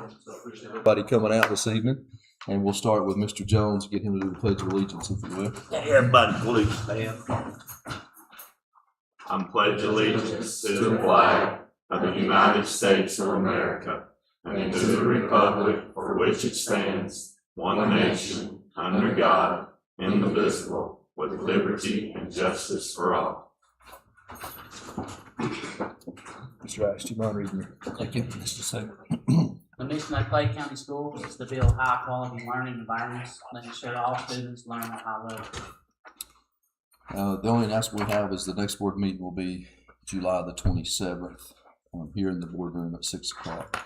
So I appreciate everybody coming out this evening, and we'll start with Mr. Jones, get him to do the Pledge of Allegiance, if you will. Everybody, please stand. I pledge allegiance to the flag of the United States of America and to the republic for which it stands, one nation, under God, indivisible, with liberty and justice for all. Mr. Ash, do you mind reading it? Thank you, Mr. Secretary. The mission of Clay County Schools is to build high-quality learning environments, making sure all students learn at a high level. The only announcement we have is the next board meeting will be July the 27th, here in the boardroom at 6 o'clock.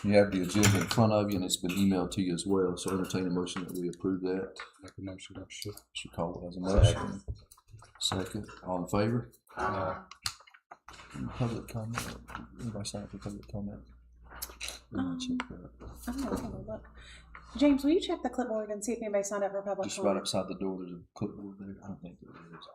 You have the agenda in front of you, and it's been emailed to you as well, so entertain a motion that we approve that. Make a motion, Mr. Mr. Caldwell has a motion. Second. All in favor? Any public comment? Anybody sign up for public comment? I'm gonna take a look. James, will you check the clipboard and see if anybody signed up for public Just right comment? outside the door, there's a clipboard there. I don't think there is.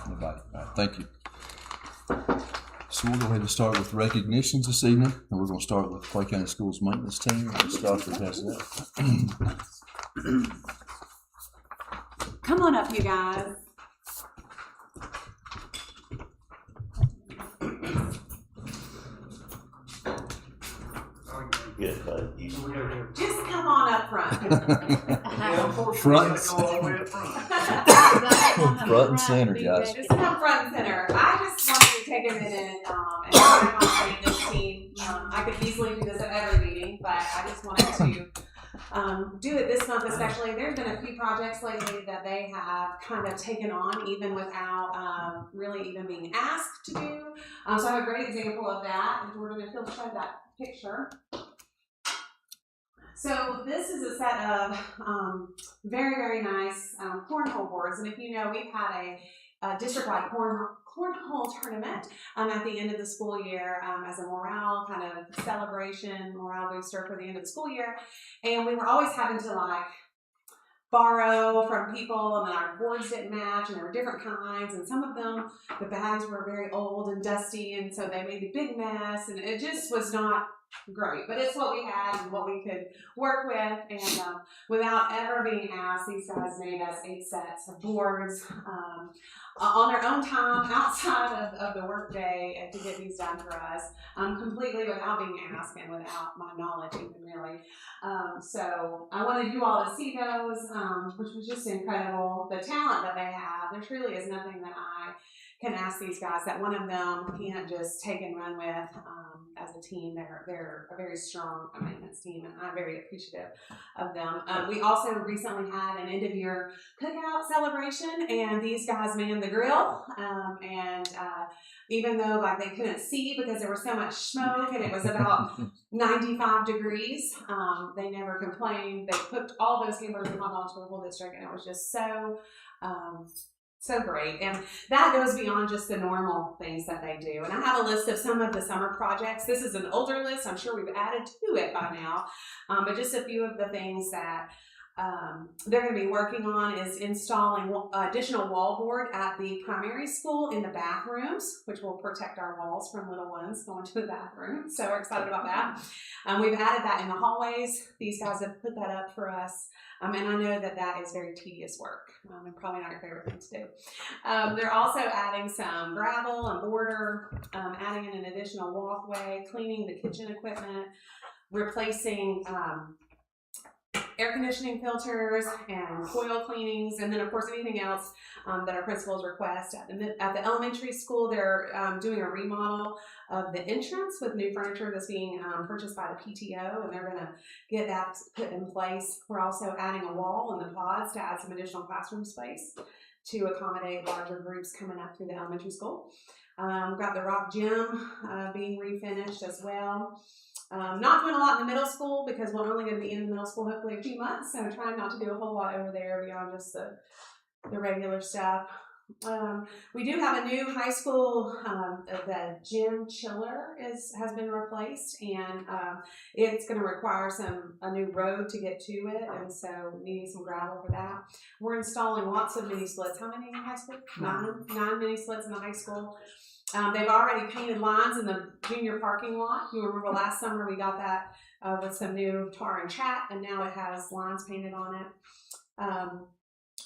Nobody. All right, thank you. So we'll go ahead and start with recognitions this evening, and we're going to start with Clay County Schools maintenance team. Stockford has that. Come on up, you guys. Good, buddy. Just come on up front. Front and center, guys. Just come front and center. I just wanted to take a minute and thank my maintenance team. I could easily do this at every meeting, but I just wanted to do it this month especially. There's been a few projects lately that they have kind of taken on even without really even being asked to do. So I have a great example of that. And Jordan, if you'll show that picture. So this is a set of very, very nice cornhole boards. And if you know, we've had a district-wide cornhole tournament at the end of the school year as a morale kind of celebration, morale booster for the end of the school year. And we were always having to borrow from people, and then our boards didn't match, and there were different kinds, and some of them, the bags were very old and dusty, and so they made a big mess, and it just was not great, but it's what we had and what we could work with, and without ever being asked, these guys made us 8 sets of boards on their own time outside of the work day to get these done for us, completely without being asked and without my knowledge even really. So I wanted you all to see those, which was just incredible. The talent that they have, there truly is nothing that I can ask these guys that one of them can't just take and run with as a team. They're a very strong maintenance team, and I'm very appreciative of them. We also recently had an end of year cookout celebration, and these guys manned the grill. And even though they couldn't see because there was so much smoke and it was about 95 degrees, they never complained. They cooked all those hamburgers and hot dogs for the whole district, and it was just so great. And that goes beyond just the normal things that they do. And I have a list of some of the summer projects. This is an older list. I'm sure we've added to it by now. But just a few of the things that they're going to be working on is installing additional wall board at the primary school in the bathrooms, which will protect our walls from little ones going to the bathroom. So we're excited about that. We've added that in the hallways. These guys have put that up for us. And I know that is very tedious work and probably not your favorite thing to do. They're also adding some gravel and mortar, adding in an additional walkway, cleaning the kitchen equipment, replacing air conditioning filters and coil cleanings, and then of course anything else that our principals request. At the elementary school, they're doing a remodel of the entrance with new furniture that's being purchased by the PTO, and they're going to get that put in place. We're also adding a wall in the pods to add some additional classroom space to accommodate larger groups coming up through the elementary school. We've got the rock gym being refinished as well. Not doing a lot in the middle school because we're only going to be in the middle school hopefully a few months, so trying not to do a whole lot over there beyond just the regular stuff. We do have a new high school, the gym chiller has been replaced, and it's going to require a new road to get to it, and so needing some gravel for that. We're installing lots of mini splits. How many in high school? Nine mini splits in the high school. They've already painted lines in the junior parking lot. You remember last summer we got that with some new tar and chat, and now it has lines painted on it.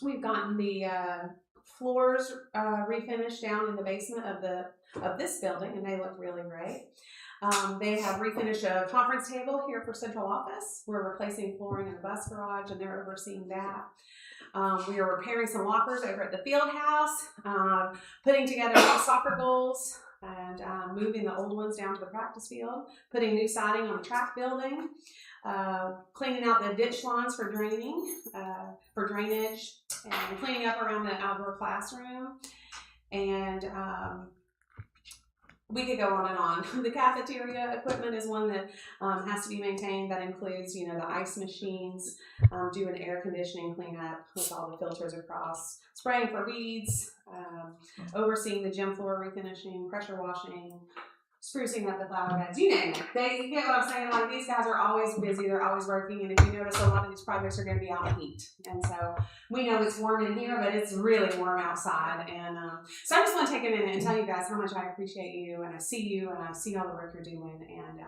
We've gotten the floors refinished down in the basement of this building, and they look really great. They have refinished a conference table here for central office. We're replacing flooring in the bus garage, and they're overseeing that. We are repairing some lockers over at the field house, putting together soccer goals, and moving the old ones down to the practice field, putting new siding on the track building, cleaning out the ditch lines for drainage, and cleaning up around the outdoor classroom. And we could go on and on. The cafeteria equipment is one that has to be maintained. That includes, the ice machines, doing air conditioning cleanup with all the filters across, spraying for weeds, overseeing the gym floor refinishing, pressure washing, sprucing up the flower beds, you name it. You get what I'm saying? Like, these guys are always busy, they're always working, and if you notice, a lot of these projects are going to be out in heat. And so we know it's warm in here, but it's really warm outside. And so I just want to take a minute and tell you guys how much I appreciate you, and I see you, and I see all the work you're doing, and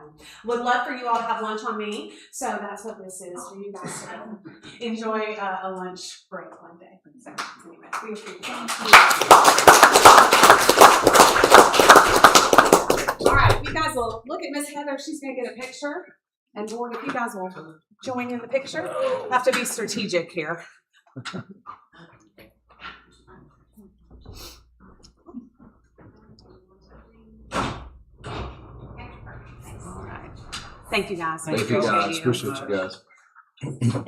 would love for you all to have lunch on me. So that's what this is, for you guys to enjoy a lunch break one day. So anyway, we appreciate All right, if you guys will look at Miss Heather, she's going to get a picture. And Lord, if you guys will join in the picture, have to be strategic here. All right. Thank you guys. Thank you guys. Appreciate you guys. Thank you.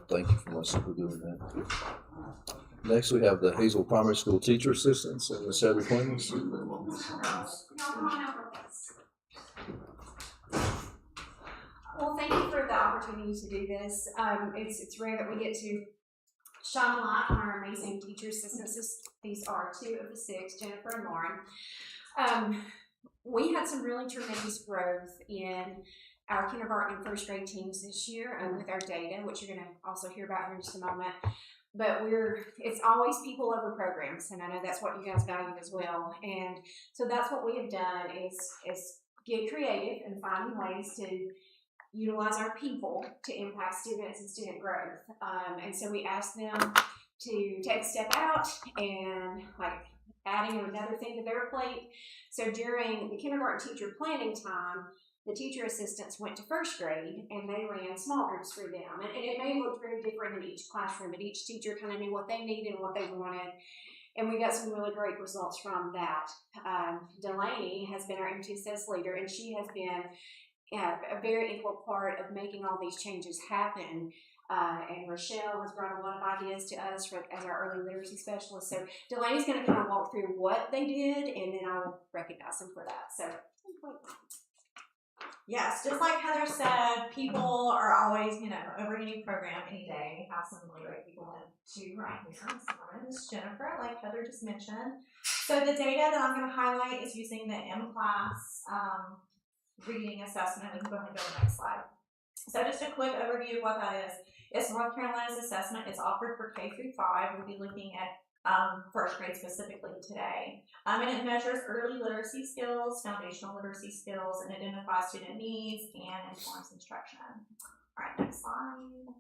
Thank you for doing that. Next, we have the Hazel Primary School Teacher Assistants and Ms. Heather Clemens. Well, thank you for the opportunity to do this. It's rare that we get to shine a light on our amazing teacher assistants. These are two of the six, Jennifer and Lauren. We had some really tremendous growth in our kindergarten and first grade teams this year, with our data, which you're going to also hear about here in just a moment. But it's always people over programs, and I know that's what you guys value as well. And so that's what we have done is get creative and finding ways to utilize our people to impact students and student growth. And so we asked them to take a step out and adding another thing to their plate. So during the kindergarten teacher planning time, the teacher assistants went to first grade and they ran small groups for them. And it may look very different in each classroom, but each teacher kind of knew what they needed and what they wanted. And we got some really great results from that. Delaney has been our MTSS leader, and she has been a very integral part of making all these changes happen. And Rochelle has brought a lot of ideas to us as our early literacy specialist. So Delaney's going to kind of walk through what they did, and then I will recognize them for that. So. Yes, just like Heather said, people are always, over any program, any day. We have some really great people to right here. This is Jennifer, like Heather just mentioned. So the data that I'm going to highlight is using the M-Class reading assessment. We can go ahead and go to the next slide. So just a quick overview of what that is. It's North Carolina's assessment. It's offered for K through 5. We'll be looking at first grade specifically today. And it measures early literacy skills, foundational literacy skills, and identifies student needs and informs instruction. All right, next slide.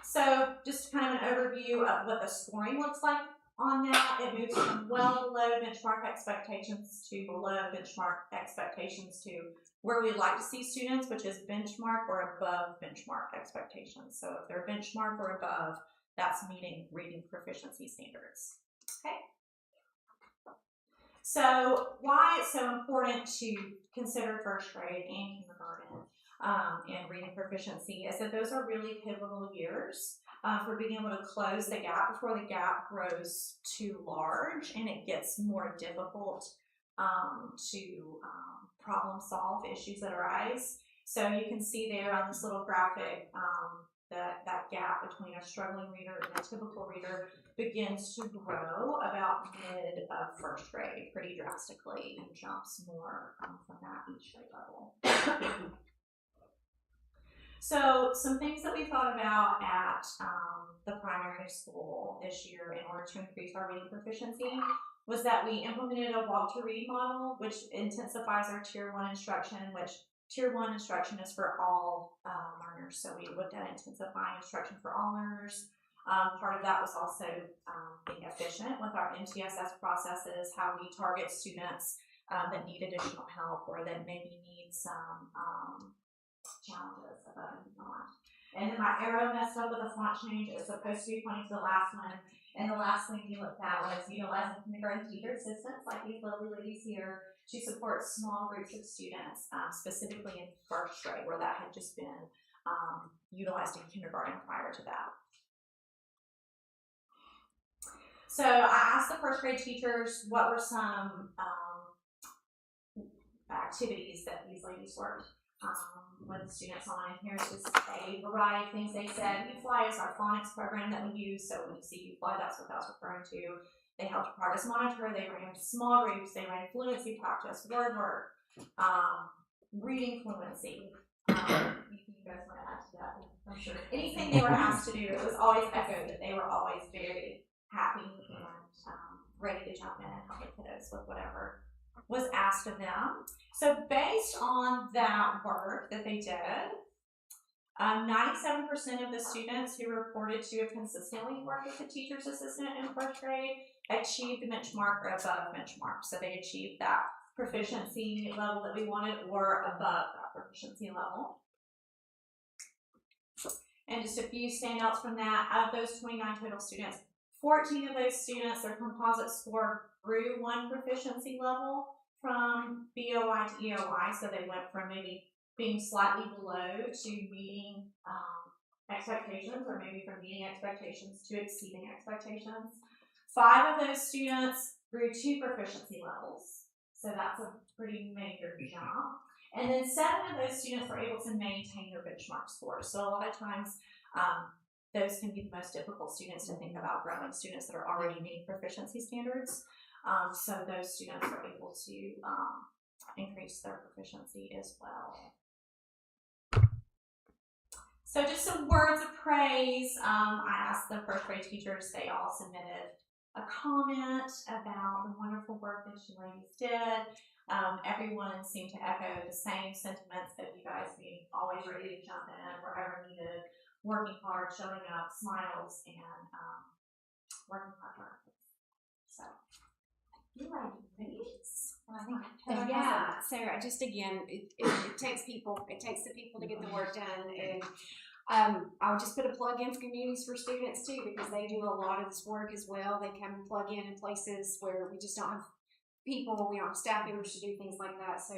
So just kind of an overview of what the scoring looks like on that. It moves from well below benchmark expectations to below benchmark expectations to where we'd like to see students, which is benchmark or above benchmark expectations. So if they're benchmark or above, that's meeting reading proficiency standards. Okay. So why it's so important to consider first grade and kindergarten and reading proficiency is that those are really pivotal years for being able to close the gap before the gap grows too large and it gets more difficult to problem solve issues that arise. So you can see there on this little graphic, that gap between a struggling reader and a typical reader begins to grow about mid of first grade pretty drastically and jumps more from that each grade level. So some things that we thought about at the primary school this year in order to increase our reading proficiency was that we implemented a walk to read model, which intensifies our tier 1 instruction, which tier 1 instruction is for all learners. So we looked at intensifying instruction for all learners. Part of that was also being efficient with our MTSS processes, how we target students that need additional help or that maybe need some challenges above and beyond. And then my arrow messed up with a font change. It's supposed to be pointing to the last one. And the last thing we looked at was utilizing kindergarten teacher assistants like these lovely ladies here to support small groups of students, specifically in first grade, where that had just been utilized in kindergarten prior to that. So I asked the first grade teachers what were some activities that these ladies worked with students on. And here's just a variety of things they said. UFly is our phonics program that we use. So when you see UFly, that's what that's referring to. They helped progress monitor. They ran small groups. They ran fluency practice, word work, reading fluency. You guys want to add to that? I'm sure. Anything they were asked to do, it was always echoed that they were always very happy and ready to jump in and help the kiddos with whatever was asked of them. So based on that work that they did, 97% of the students who reported to have consistently worked with a teacher's assistant in first grade achieved benchmark or above benchmark. So they achieved that proficiency level that we wanted or above that proficiency level. And just a few standouts from that, of those 29 total students, 14 of those students, their composite score grew 1 proficiency level from BOI to EOI. So they went from maybe being slightly below to meeting expectations, or maybe from meeting expectations to exceeding expectations. 5 of those students grew 2 proficiency levels. So that's a pretty major jump. And then 7 of those students were able to maintain their benchmark scores. So a lot of times, those can be the most difficult students to think about growing, students that are already meeting proficiency standards. So those students are able to increase their proficiency as well. So just some words of praise. I asked the first grade teachers, they all submitted a comment about the wonderful work that you ladies did. Everyone seemed to echo the same sentiments that you guys being always ready to jump in wherever needed, working hard, showing up, smiles, and working hard. So, you ladies. Yeah, Sarah, just again, it takes people, it takes the people to get the work done. And I'll just put a plug in for Communities for Students too, because they do a lot of this work as well. They come and plug in places where we just don't have people, we don't have staff members to do things like that. So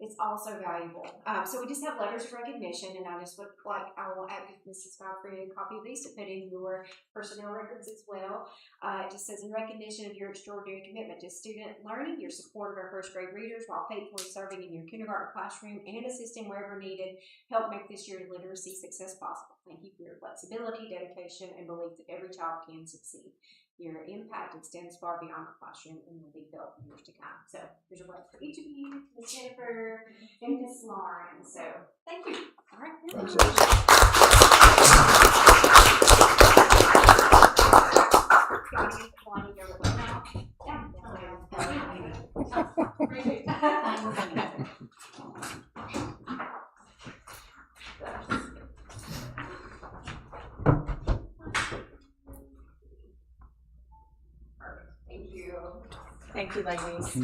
it's also valuable. So we just have letters of recognition, and I just would like, I will add Mrs. Godfrey a copy of these to put in your personnel records as well. It just says, in recognition of your extraordinary commitment to student learning, your support of our first grade readers while faithfully serving in your kindergarten classroom and assisting wherever needed, help make this year's literacy success possible. Thank you for your flexibility, dedication, and belief that every child can succeed. Your impact extends far beyond the classroom and will be felt in years to come. So there's a word for each of you, Ms. Jennifer and Ms. Lauren. So thank you. All right. Thank you, ladies.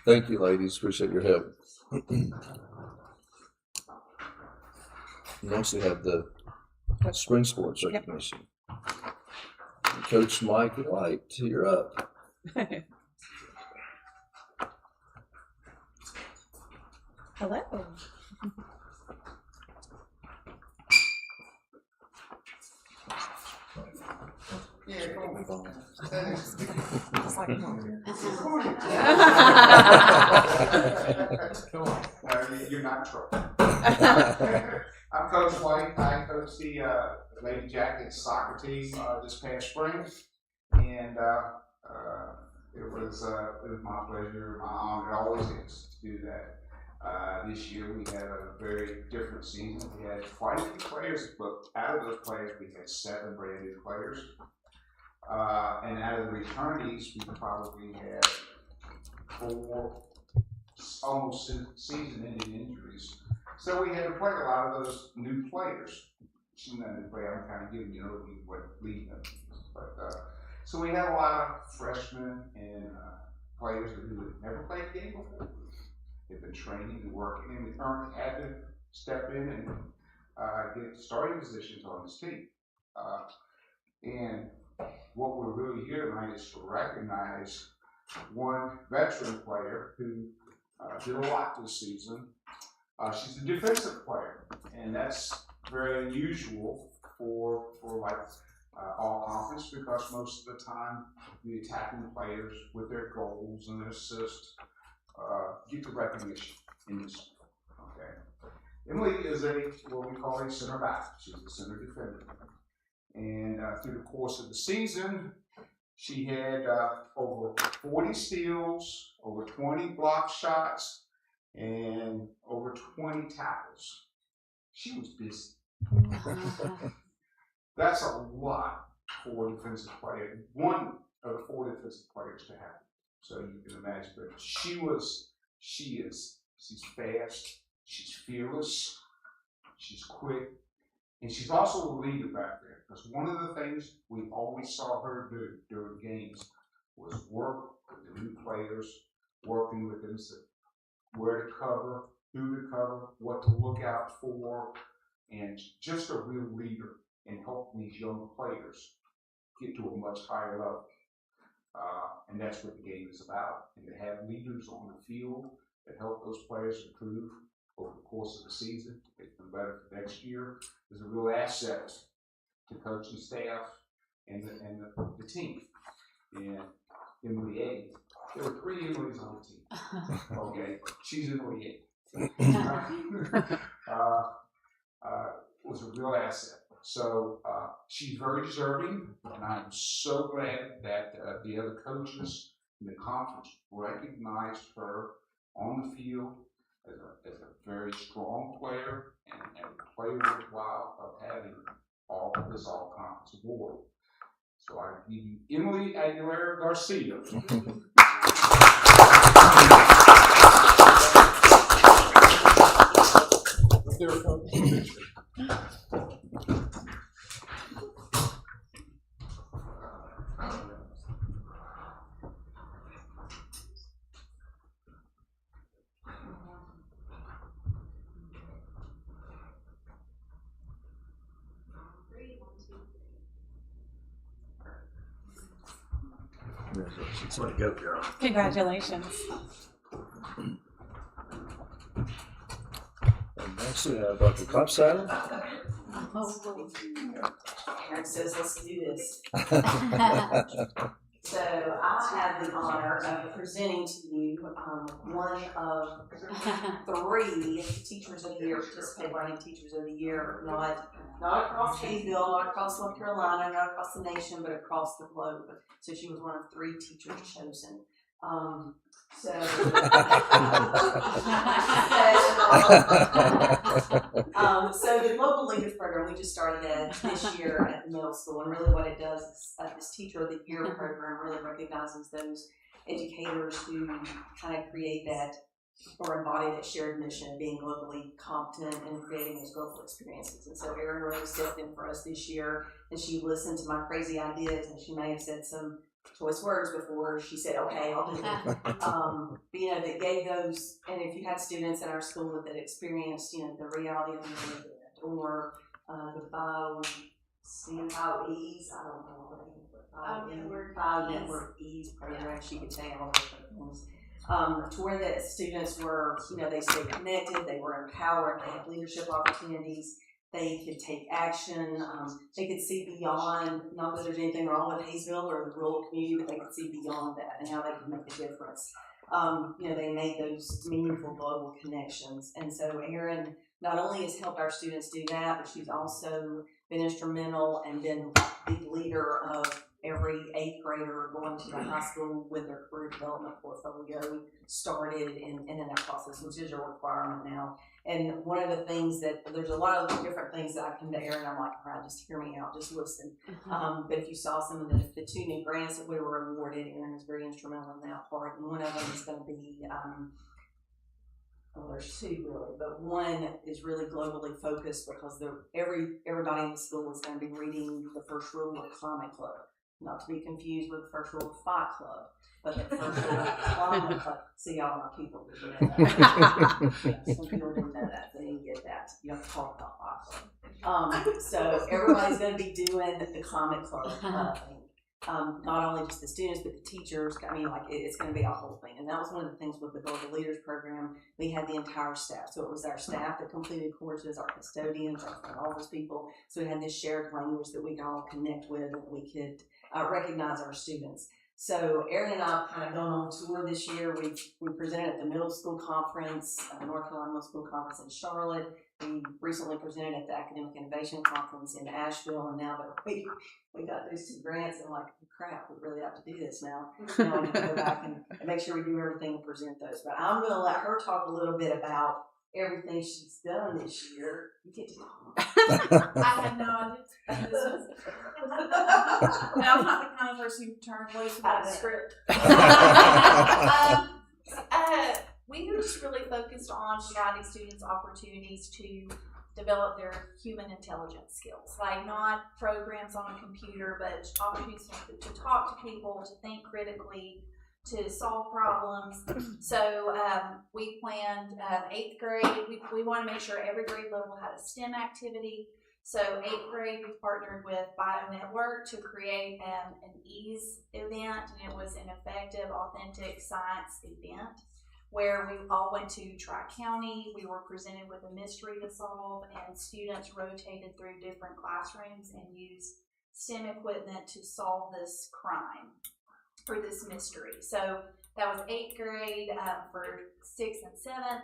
Thank you, ladies. Appreciate your help. Next, we have the spring sports recognition. Coach Mike White, you're up. Hello. microphone. You're not in trouble. I'm Coach White. I coached the Lady Jackets soccer team this past spring, and it was my pleasure, my honor. It always is to do that. This year we had a very different season. We had quite a few players, but out of those players, we had 7 brand new players. And out of the returnees, we probably had 4 almost season-ending injuries. So we had to play a lot of those new players. She's not a new player. I'm kind of giving you an overview of what leading them. But so we had a lot of freshmen and players who had never played a game before. They've been training and working, and we had to step in and get starting positions on this team. And what we're really here tonight is to recognize one veteran player who did a lot this season. She's a defensive player, and that's very unusual for like all conference, because most of the time the attacking players with their goals and their assists get the recognition in this. Okay, Emily is what we call a center back. She's a center defender, and through the course of the season, she had over 40 steals, over 20 block shots, and over 20 tackles. She was busy. That's a lot for a defensive player. One of the 4 defensive players to have. So you can imagine, but she's fast, she's fearless, she's quick, and she's also a leader back there. Because one of the things we always saw her do during games was work with the new players, working with them, where to cover, who to cover, what to look out for, and just a real leader in helping these young players get to a much higher level. And that's what the game is about. And to have leaders on the field that help those players improve over the course of the season, make them better for next year, is a real asset to coaching staff and the team. And Emily A. There were 3 Emilys on the team. Okay, she's Emily A. Was a real asset. So she's very deserving, and I'm so glad that the other coaches in the conference recognized her on the field as a very strong player and a player worthwhile of having this all-conference award. So I give you Emily Aguilera Garcia. Way to go, girl. Congratulations. And next we have Dr. Copsaddle. Karen says, let's do this. So I have the honor of presenting to you one of 3 Teachers of the Year, participating learning Teachers of the Year, not across Hayesville, not across North Carolina, not across the nation, but across the globe. So she was one of 3 teachers chosen. So the Global Leaders Program, we just started that this year at the middle school, and really what it does is this Teacher of the Year program really recognizes those educators who kind of create that or embody that shared mission, being globally competent and creating those global experiences. And so Erin really stepped in for us this year, and she listened to my crazy ideas, and she may have said some choice words before she said, okay, I'll do it. That gave those, and if you had students in our school that experienced, the reality of the or the Ease, I don't know what Network Ease program, she could say all those things. To where the students were, they stayed connected, they were empowered, they had leadership opportunities, they could take action, they could see beyond, not that there's anything wrong with Hayesville or the rural community, but they could see beyond that and how they could make a difference. They made those meaningful global connections. And so Erin not only has helped our students do that, but she's also been instrumental and been the leader of every 8th grader going to the high school with their career development portfolio started in that process, which is a requirement now. And one of the things that, there's a lot of different things that I come to Erin, I'm like, all right, just hear me out, just listen. But if you saw some of the 2 new grants that we were awarded, Erin is very instrumental in that part. And one of them is going to be, well, there's 2 really, but one is really globally focused because everybody in the school is going to be reading the first rule of Climate Club. Not to be confused with the first rule of Fight Club, but the first rule of Climate Club. See, y'all are people who know that. Some people didn't know that. They didn't get that. You have to talk about Fight Club. So everybody's going to be doing the Climate Club thing. Not only just the students, but the teachers. I mean, like, it's going to be a whole thing. And that was one of the things with the Global Leaders Program. We had the entire staff. So it was our staff that completed courses, our custodians, our front office people. So we had this shared language that we could all connect with and we could recognize our students. So Erin and I have kind of gone on tour this year. We presented at the middle school conference, North Carolina Middle School Conference in Charlotte. We recently presented at the Academic Innovation Conference in Asheville, and now that we got those 2 grants, I'm like, crap, we really have to do this now. Now we need to go back and make sure we do everything and present those. But I'm going to let her talk a little bit about everything she's done this year. You get to talk. I had no idea. I'm not the kind of person who turns loose without a script. We were just really focused on providing students opportunities to develop their human intelligence skills, like not programs on a computer, but opportunities to talk to people, to think critically, to solve problems. So we planned 8th grade. We want to make sure every grade level had a STEM activity. So 8th grade, we partnered with BioNetwork to create an EASE event, and it was an effective, authentic science event where we all went to Tri-County. We were presented with a mystery to solve, and students rotated through different classrooms and used STEM equipment to solve this crime for this mystery. So that was 8th grade. For 6th and 7th,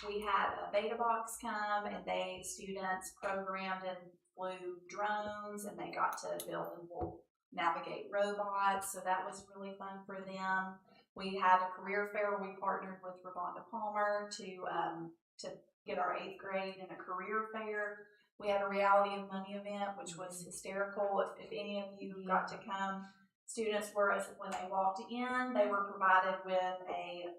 we had a beta box come, and students programmed and flew drones, and they got to build and navigate robots. So that was really fun for them. We had a career fair where we partnered with Ravonda Palmer to get our 8th grade in a career fair. We had a reality of money event, which was hysterical. If any of you got to come, students were, when they walked in, they were provided with a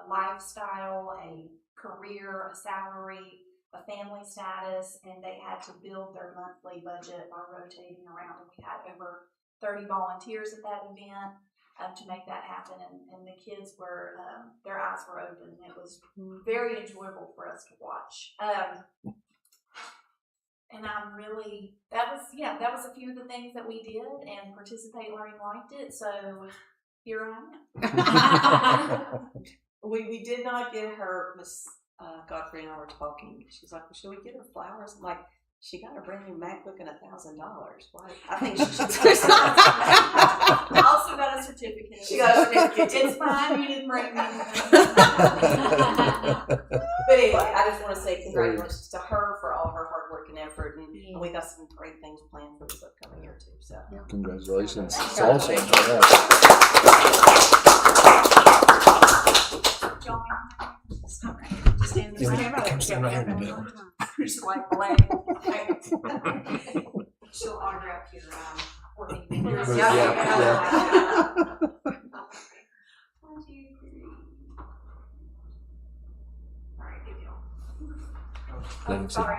lifestyle, a career, a salary, a family status, and they had to build their monthly budget by rotating around. And we had over 30 volunteers at that event to make that happen, and the kids were, their eyes were open. It was very enjoyable for us to watch. And I'm really, that was a few of the things that we did, and Participate Learning liked it, so here I am. We did not get her, Miss Godfrey and I were talking. She's like, well, should we get her flowers? I'm like, she got a brand new MacBook and $1,000. Why? I think she should. I also got a certificate. She got a certificate. It's fine, you didn't break me. But anyway, I just want to say congratulations to her for all her hard work and effort, and we got some great things planned for this upcoming year too. So Congratulations. It's awesome. Stand right in the middle. Just like leg. She'll autograph your Yeah. Yeah. 1, 2, 3. All right, good deal. Thank you. Sorry.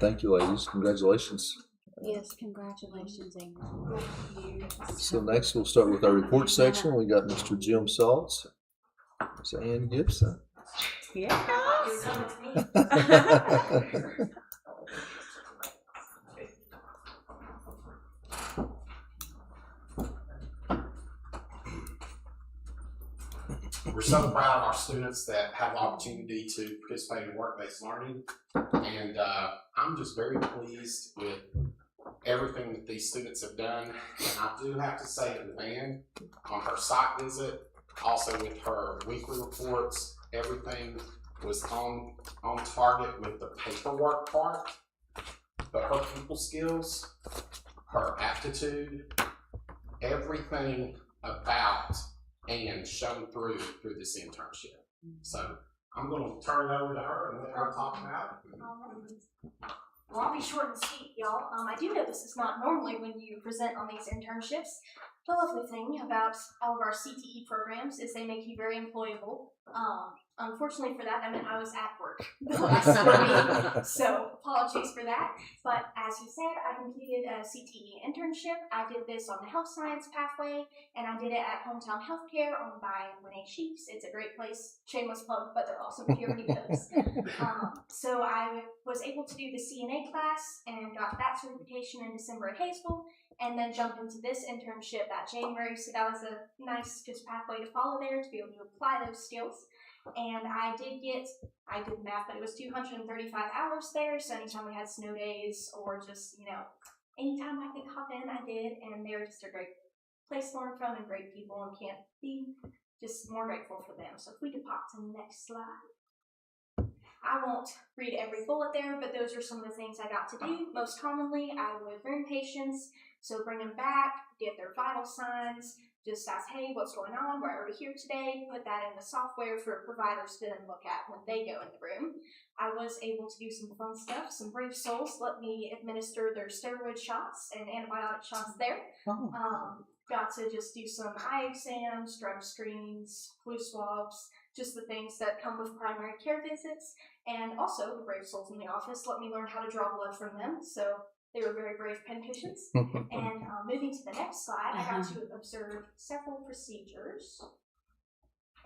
Thank you, ladies. Congratulations. Yes, congratulations, Amy. So next we'll start with our report section. We got Mr. Jim Saltz, Ms. Ann Gibson. We're so proud of our students that have the opportunity to participate in work-based learning, and I'm just very pleased with everything that these students have done. And I do have to say that Van, on her site visit, also with her weekly reports, everything was on target with the paperwork part, but her people skills, her aptitude, everything about and shown through this internship. So I'm going to turn it over to her and let her talk about it. Well, I'll be short and sweet, y'all. I do know this is not normally when you present on these internships. The lovely thing about all of our CTE programs is they make you very employable. Unfortunately for that, I meant I was at work the last week, so apologies for that. But as you said, I completed a CTE internship. I did this on the health science pathway, and I did it at Hometown Healthcare owned by Renee Sheets. It's a great place, shameless plug, but they're awesome if you already know this. So I was able to do the CNA class and got that certification in December at Hayesville, and then jumped into this internship that January. So that was a nice just pathway to follow there to be able to apply those skills. And I did math, but it was 235 hours there. So anytime we had snow days or just, anytime I could hop in, I did. And they were just a great place to learn from and great people, and can't be just more grateful for them. So if we could pop to the next slide. I won't read every bullet there, but those are some of the things I got to do. Most commonly, I would room patients, so bring them back, get their vital signs, just ask, hey, what's going on? Why are we here today? Put that in the software for providers to then look at when they go in the room. I was able to do some fun stuff. Some brave souls let me administer their steroid shots and antibiotic shots there. Got to just do some eye exams, drug screens, flu swabs, just the things that come with primary care visits. And also, the brave souls in the office let me learn how to draw blood from them. So they were very brave patients. And moving to the next slide, I got to observe several procedures.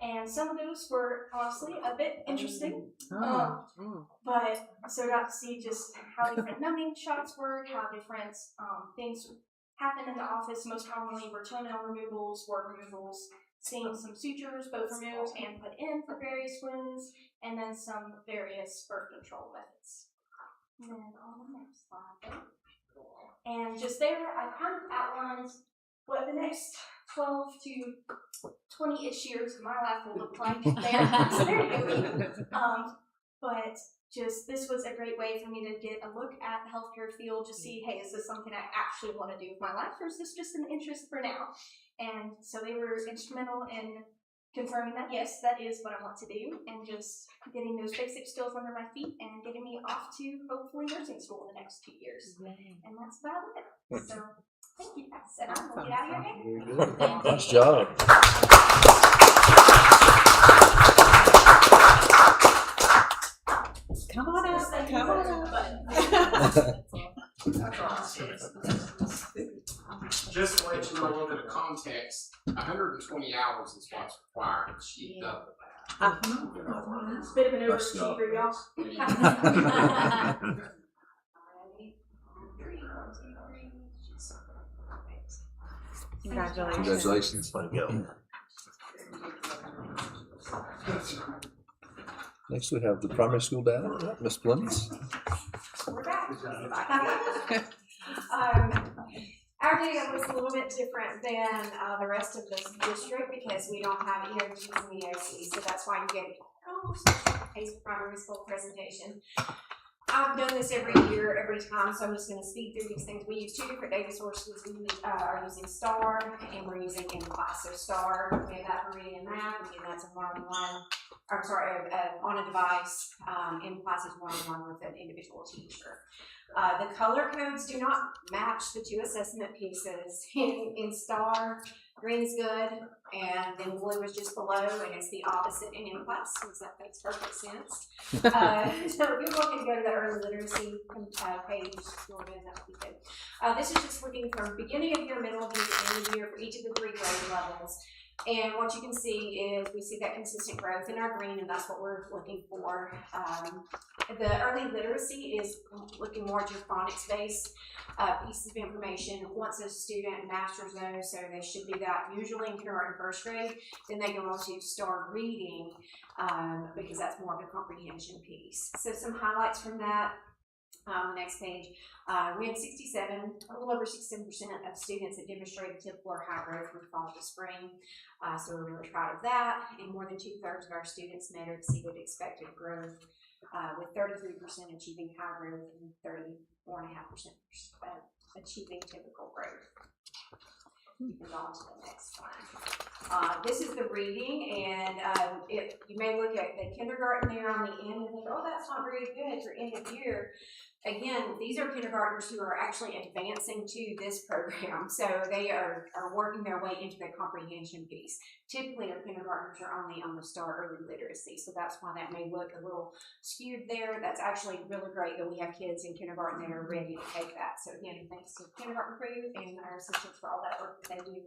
And some of those were honestly a bit interesting. But so I got to see just how different numbing shots work, how different things happen in the office. Most commonly were toenail removals, wart removals, seeing some sutures both removed and put in for various wounds, and then some various birth control methods. And then on the next slide, and just there, I kind of outlined what the next 12 to 20-ish years of my life will look like there. So there you go. But just this was a great way for me to get a look at the healthcare field, to see, hey, is this something I actually want to do with my life, or is this just an interest for now? And so they were instrumental in confirming that, yes, that is what I want to do, and just getting those basic skills under my feet and getting me off to hopefully nursing school in the next 2 years. And that's about it. So thank you guys, and I'm going to get out of your hair. Nice job. Come on up, come on up. Just to let you know a little bit of context, 120 hours is what's required. She doubled that. It's a bit of an overachiever, y'all. Congratulations. Next we have the primary school data, Ms. Clemens. We're back. Our data was a little bit different than the rest of the district because we don't have EOGs and EOCs, so that's why you get a primary school presentation. I've done this every year, every time, so I'm just going to speed through these things. We use two different data sources. We are using STAR and we're using in-class. So STAR, we have that for reading and math, and that's a one-on-one. I'm sorry, on a device. In-class is one-on-one with an individual teacher. The color codes do not match the two assessment pieces. In STAR, green's good, and then blue is just below, and it's the opposite in in-class, since that makes perfect sense. So if you're looking to go to the early literacy page, that would be good. This is just looking from beginning of year, middle of year, end of year for each of the 3 grade levels. And what you can see is we see that consistent growth in our green, and that's what we're looking for. The early literacy is looking more at your phonics-based pieces of information. Once a student masters those, so they should do that usually in kindergarten, first grade, then they go on to start reading because that's more of a comprehension piece. So some highlights from that. On the next page, we had a little over 67% of students that demonstrated typical or high growth from fall to spring. So we're really proud of that. And more than 2/3 of our students met or exceeded expected growth, with 33% achieving high growth and 34.5% achieving typical growth. Moving on to the next one. This is the reading, and you may look at the kindergarten there on the end and think, oh, that's not very good for end of year. Again, these are kindergartners who are actually advancing to this program, so they are working their way into the comprehension piece. Typically, our kindergartners are only on the start early literacy, so that's why that may look a little skewed there. That's actually really great that we have kids in kindergarten that are ready to take that. So again, thanks to the kindergarten crew and our assistants for all that work that they do.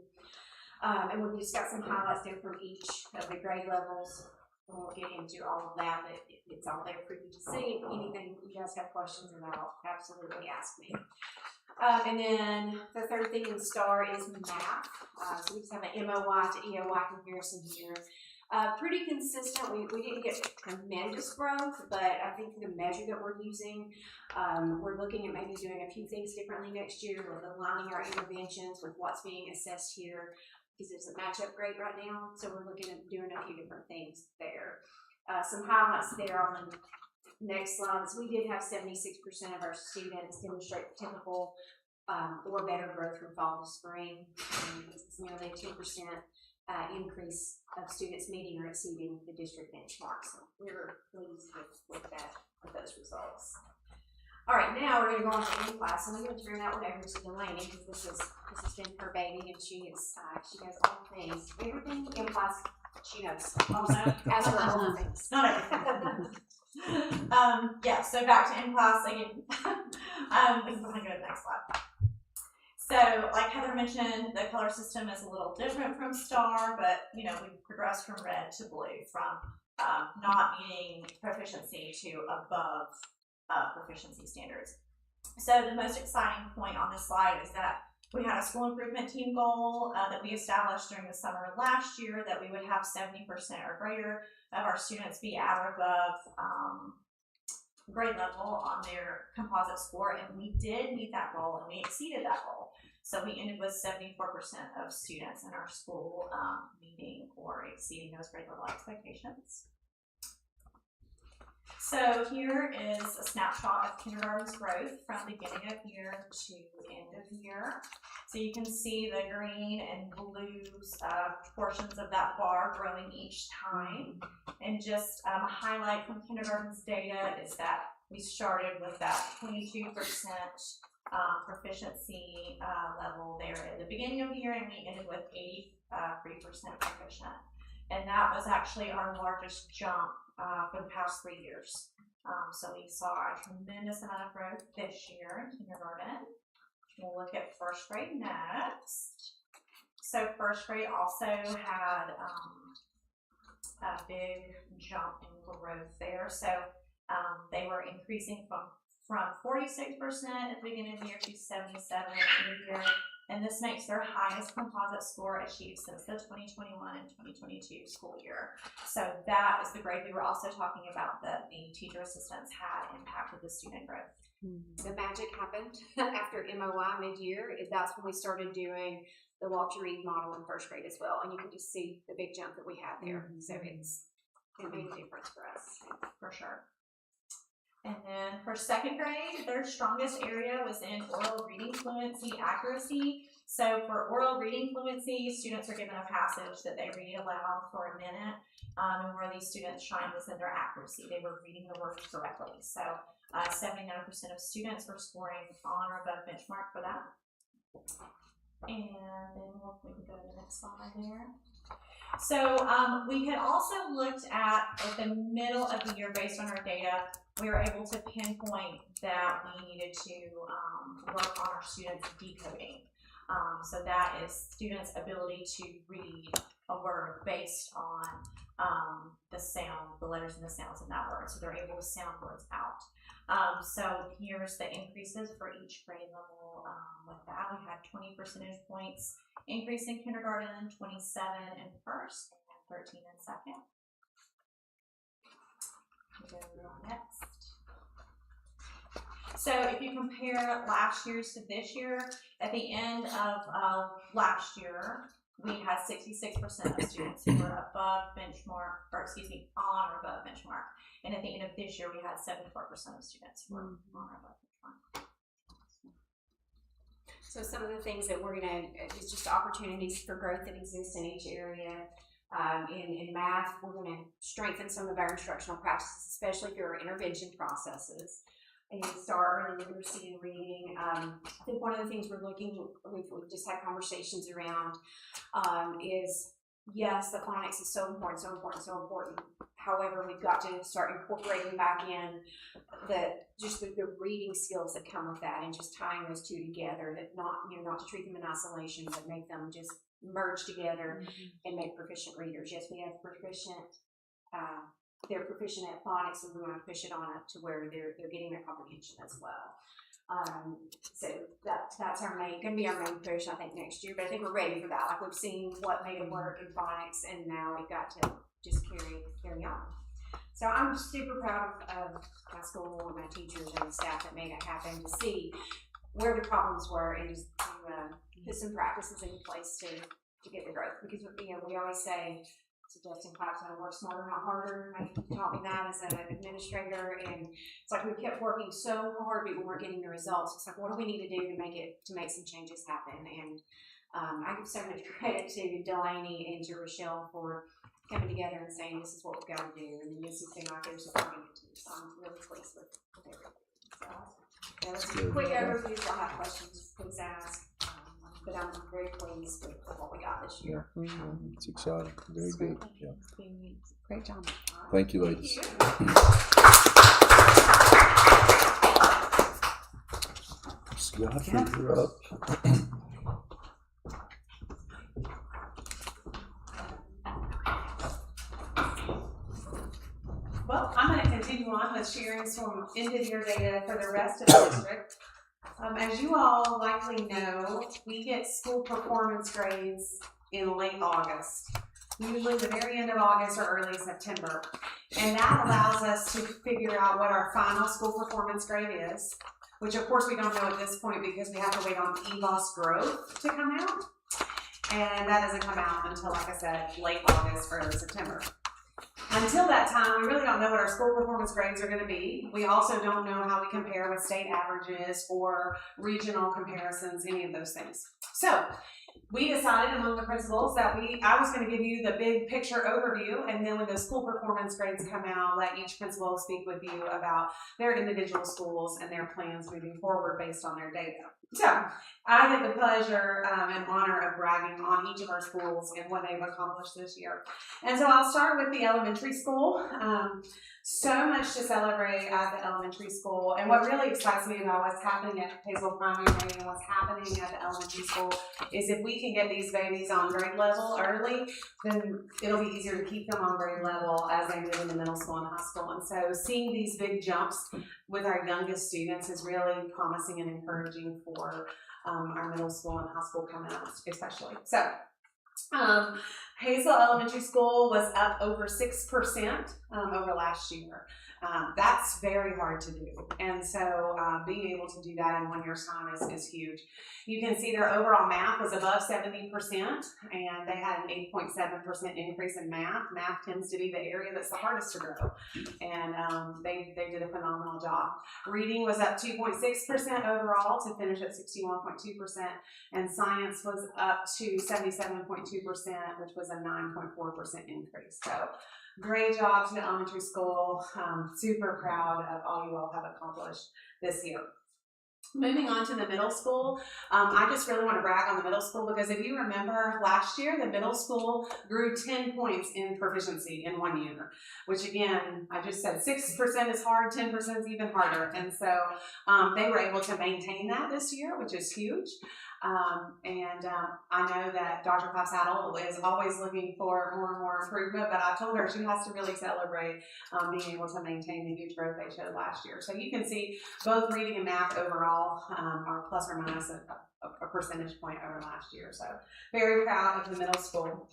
And we've just got some highlights there from each of the grade levels. We won't get into all of that, but it's all there for you to see. Anything you guys have questions about, absolutely ask me. And then the third thing in STAR is math. So we just have an MOY to EOY comparison here. Pretty consistent. We didn't get tremendous growth, but I think the measure that we're using, we're looking at maybe doing a few things differently next year with aligning our interventions with what's being assessed here, because it's a match-up grade right now, so we're looking at doing a few different things there. Some highlights there on the next slide is we did have 76% of our students demonstrate typical or better growth from fall to spring. It's nearly a 2% increase of students meeting or exceeding the district benchmark, so we're pleased with those results. All right, now we're going to go on to in-class, and I'm going to turn that one over to Delaney because this has been her baby, and she knows all things. Everything in-class, she knows. Also, As for all the things. not everything. Yeah, so back to in-class again. We can go to the next slide. So, like Heather mentioned, the color system is a little different from STAR, but we've progressed from red to blue, from not meeting proficiency to above proficiency standards. So the most exciting point on this slide is that we had a school improvement team goal that we established during the summer of last year, that we would have 70% or greater of our students be at or above grade level on their composite score, and we did meet that goal, and we exceeded that goal. So we ended with 74% of students in our school meeting or exceeding those grade level expectations. So here is a snapshot of kindergarten's growth from beginning of year to end of year. So you can see the green and blue portions of that bar growing each time. And just a highlight from kindergarten's data is that we started with that 22% proficiency level there at the beginning of the year, and we ended with 83% proficient. And that was actually our largest jump for the past 3 years. So we saw a tremendous amount of growth this year in kindergarten. We'll look at first grade next. So first grade also had a big jump in growth there. So they were increasing from 46% at the beginning of the year to 77% at the end of the year. And this makes their highest composite score achieved since the 2021 and 2022 school year. So that is the grade we were also talking about, that the teacher assistants had impacted the student growth. The magic happened after MOI mid-year. That's when we started doing the walk to read model in first grade as well. And you can just see the big jump that we had there. So it made a difference for us. For sure. And then for second grade, their strongest area was in oral reading fluency accuracy. So for oral reading fluency, students are given a passage that they read aloud for a minute. And where these students shined was in their accuracy. They were reading the words correctly. So 79% of students were scoring on or above benchmark for that. And then we can go to the next slide there. So we had also looked at the middle of the year based on our data. We were able to pinpoint that we needed to work on our students' decoding. So that is students' ability to read a word based on the sound, the letters and the sounds in that word. So they're able to sound words out. So here's the increases for each grade level. With that, we had 20 percentage points increase in kindergarten, 27 in first, and 13 in second. We'll go next. So if you compare last year's to this year, at the end of last year, we had 66% of students who were above benchmark, or excuse me, on or above benchmark. And at the end of this year, we had 74% of students who were on or above benchmark. So some of the things that we're going to, is just opportunities for growth that exist in each area. In math, we're going to strengthen some of our instructional practices, especially through our intervention processes. And start early literacy and reading. I think one of the things we've just had conversations around is, yes, the phonics is so important. However, we've got to start incorporating back in the reading skills that come with that, and just tying those two together. That not to treat them in isolation, but make them just merge together and make proficient readers. Yes, we have proficient. They're proficient at phonics, and we want to push it on up to where they're getting their comprehension as well. So that's going to be our main push, I think, next year. But I think we're ready for that. Like, we've seen what made it work in phonics, and now we've got to just carry on. So I'm just super proud of my school and my teachers and the staff that made it happen, to see where the problems were and just to put some practices in place to get the growth. Because we always say, suggesting class and work smarter, not harder. My taught me that as an administrator, and it's like we kept working so hard, but we weren't getting the results. It's like, what do we need to do to make some changes happen? And I give so much credit to Delaney and to Rochelle for coming together and saying, this is what we've got to do, and this is the thing like they're supporting it too. So I'm really pleased with everything. So that's a quick overview. If y'all have questions, please ask. But I'm very pleased with what we got this year. Yeah, it's exciting. Very good. Yeah. Great job. Thank you, ladies. Scott, you're up. Well, I'm going to continue on with sharing some end-of-year data for the rest of the district. As you all likely know, we get school performance grades in late August, usually the very end of August or early September. And that allows us to figure out what our final school performance grade is, which of course we don't know at this point because we have to wait on EVOS growth to come out. And that doesn't come out until, like I said, late August, early September. Until that time, we really don't know what our school performance grades are going to be. We also don't know how we compare with state averages or regional comparisons, any of those things. So we decided among the principals that I was going to give you the big picture overview, and then when the school performance grades come out, let each principal speak with you about their individual schools and their plans moving forward based on their data. So I get the pleasure and honor of bragging on each of our schools and what they've accomplished this year. And so I'll start with the elementary school. So much to celebrate at the elementary school. And what really excites me about what's happening at Hazel Primary and what's happening at the elementary school is if we can get these babies on grade level early, then it'll be easier to keep them on grade level as they move into middle school and high school. And so seeing these big jumps with our youngest students is really promising and encouraging for our middle school and high school coming up, especially. So Hazel Elementary School was up over 6% over last year. That's very hard to do. And so being able to do that in 1 year's time is huge. You can see their overall math was above 70%, and they had an 8.7% increase in math. Math tends to be the area that's the hardest to grow. And they did a phenomenal job. Reading was up 2.6% overall to finish at 61.2%. And science was up to 77.2%, which was a 9.4% increase. So great job to the elementary school. Super proud of all you all have accomplished this year. Moving on to the middle school, I just really want to brag on the middle school because if you remember last year, the middle school grew 10 points in proficiency in 1 year, which again, I just said 6% is hard, 10% is even harder. And so they were able to maintain that this year, which is huge. I know that Dr. Popsaddle is always looking for more and more improvement, but I told her she has to really celebrate being able to maintain the huge growth they showed last year. So you can see both reading and math overall are plus or minus a percentage point over last year. So very proud of the middle school.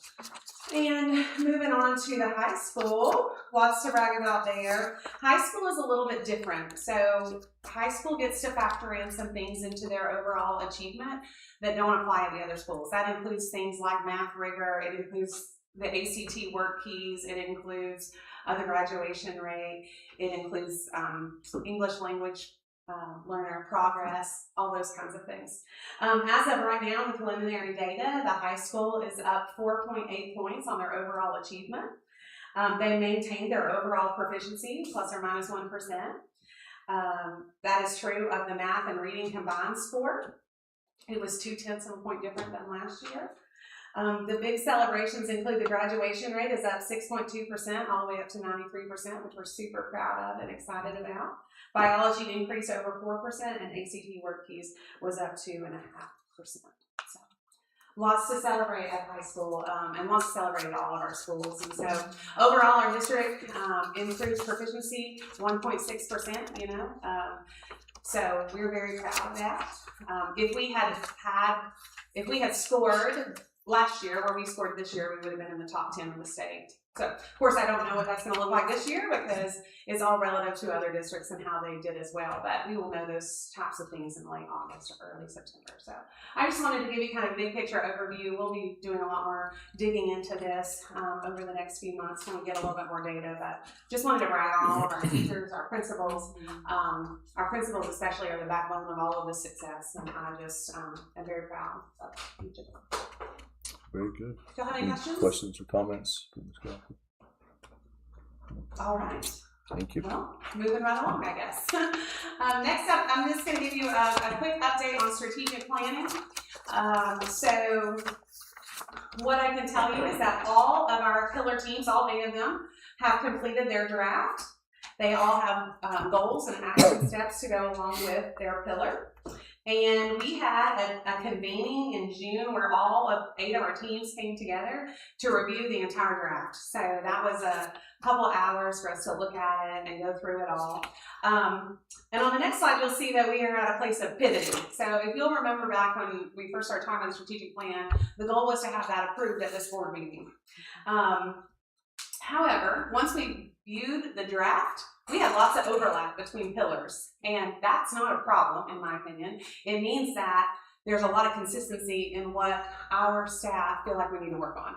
And moving on to the high school, lots to brag about there. High school is a little bit different. So high school gets to factor in some things into their overall achievement that don't apply at the other schools. That includes things like math rigor, it includes the ACT work keys, it includes the graduation rate, it includes English language learner progress, all those kinds of things. As of right now, the preliminary data, the high school is up 4.8 points on their overall achievement. They maintained their overall proficiency, plus or minus 1%. That is true of the math and reading combined score. It was 0.2 of a point different than last year. The big celebrations include the graduation rate is up 6.2% all the way up to 93%, which we're super proud of and excited about. Biology increased over 4% and ACT work keys was up 2.5%. So lots to celebrate at high school and lots to celebrate at all of our schools. And so overall our district improved proficiency 1.6%, so we're very proud of that. If we had scored last year where we scored this year, we would have been in the top 10 of the state. So, of course, I don't know what that's going to look like this year because it's all relative to other districts and how they did as well. But we will know those types of things in late August or early September. So I just wanted to give you kind of a big picture overview. We'll be doing a lot more digging into this over the next few months when we get a little bit more data. But just wanted to brag on all of our teachers, our principals. Our principals especially are the backbone of all of this success. And I just am very proud of each of them. Very good. Do you have any questions? Questions or comments? All right. Thank you. Well, moving right along, I guess. Next up, I'm just going to give you a quick update on strategic planning. So what I can tell you is that all of our pillar teams, all 8 of them, have completed their draft. They all have goals and action steps to go along with their pillar. And we had a convening in June where all of 8 of our teams came together to review the entire draft. So that was a couple hours for us to look at it and go through it all. And on the next slide, you'll see that we are at a place of pivoting. So if you'll remember back when we first started talking about the strategic plan, the goal was to have that approved at this board meeting. However, once we viewed the draft, we had lots of overlap between pillars, and that's not a problem, in my opinion. It means that there's a lot of consistency in what our staff feel like we need to work on.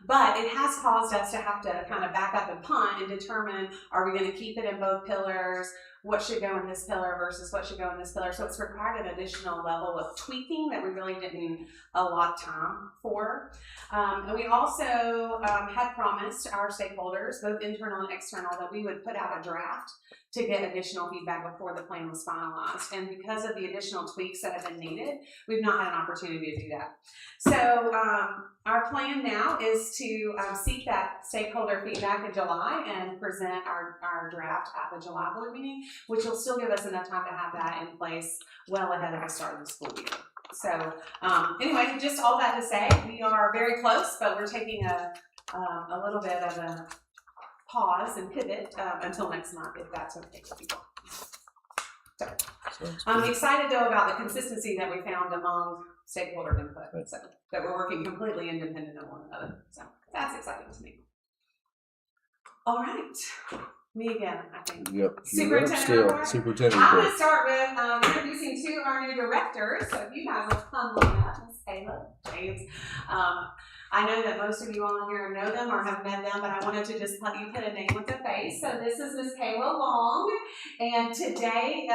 But it has caused us to have to kind of back up and punt and determine, are we going to keep it in both pillars? What should go in this pillar versus what should go in this pillar? So it's required an additional level of tweaking that we really didn't need a lot of time for. And we also had promised our stakeholders, both internal and external, that we would put out a draft to get additional feedback before the plan was finalized. And because of the additional tweaks that have been needed, we've not had an opportunity to do that. So our plan now is to seek that stakeholder feedback in July and present our draft at the July board meeting, which will still give us enough time to have that in place well ahead of the start of the school year. So anyway, just all that to say, we are very close, but we're taking a little bit of a pause and pivot until next month, if that's okay with people. So I'm excited though about the consistency that we found among stakeholder input, so that we're working completely independent of one another. So that's exciting to me. All right, me again, I think. Yep. Superintendent report. Superintendent I'm report. going to start with introducing 2 of our new directors. So if you guys will come on up, Miss Kayla, James. I know that most of you on here know them or have met them, but I wanted to just let you put a name with a face. So this is Miss Kayla Long, and today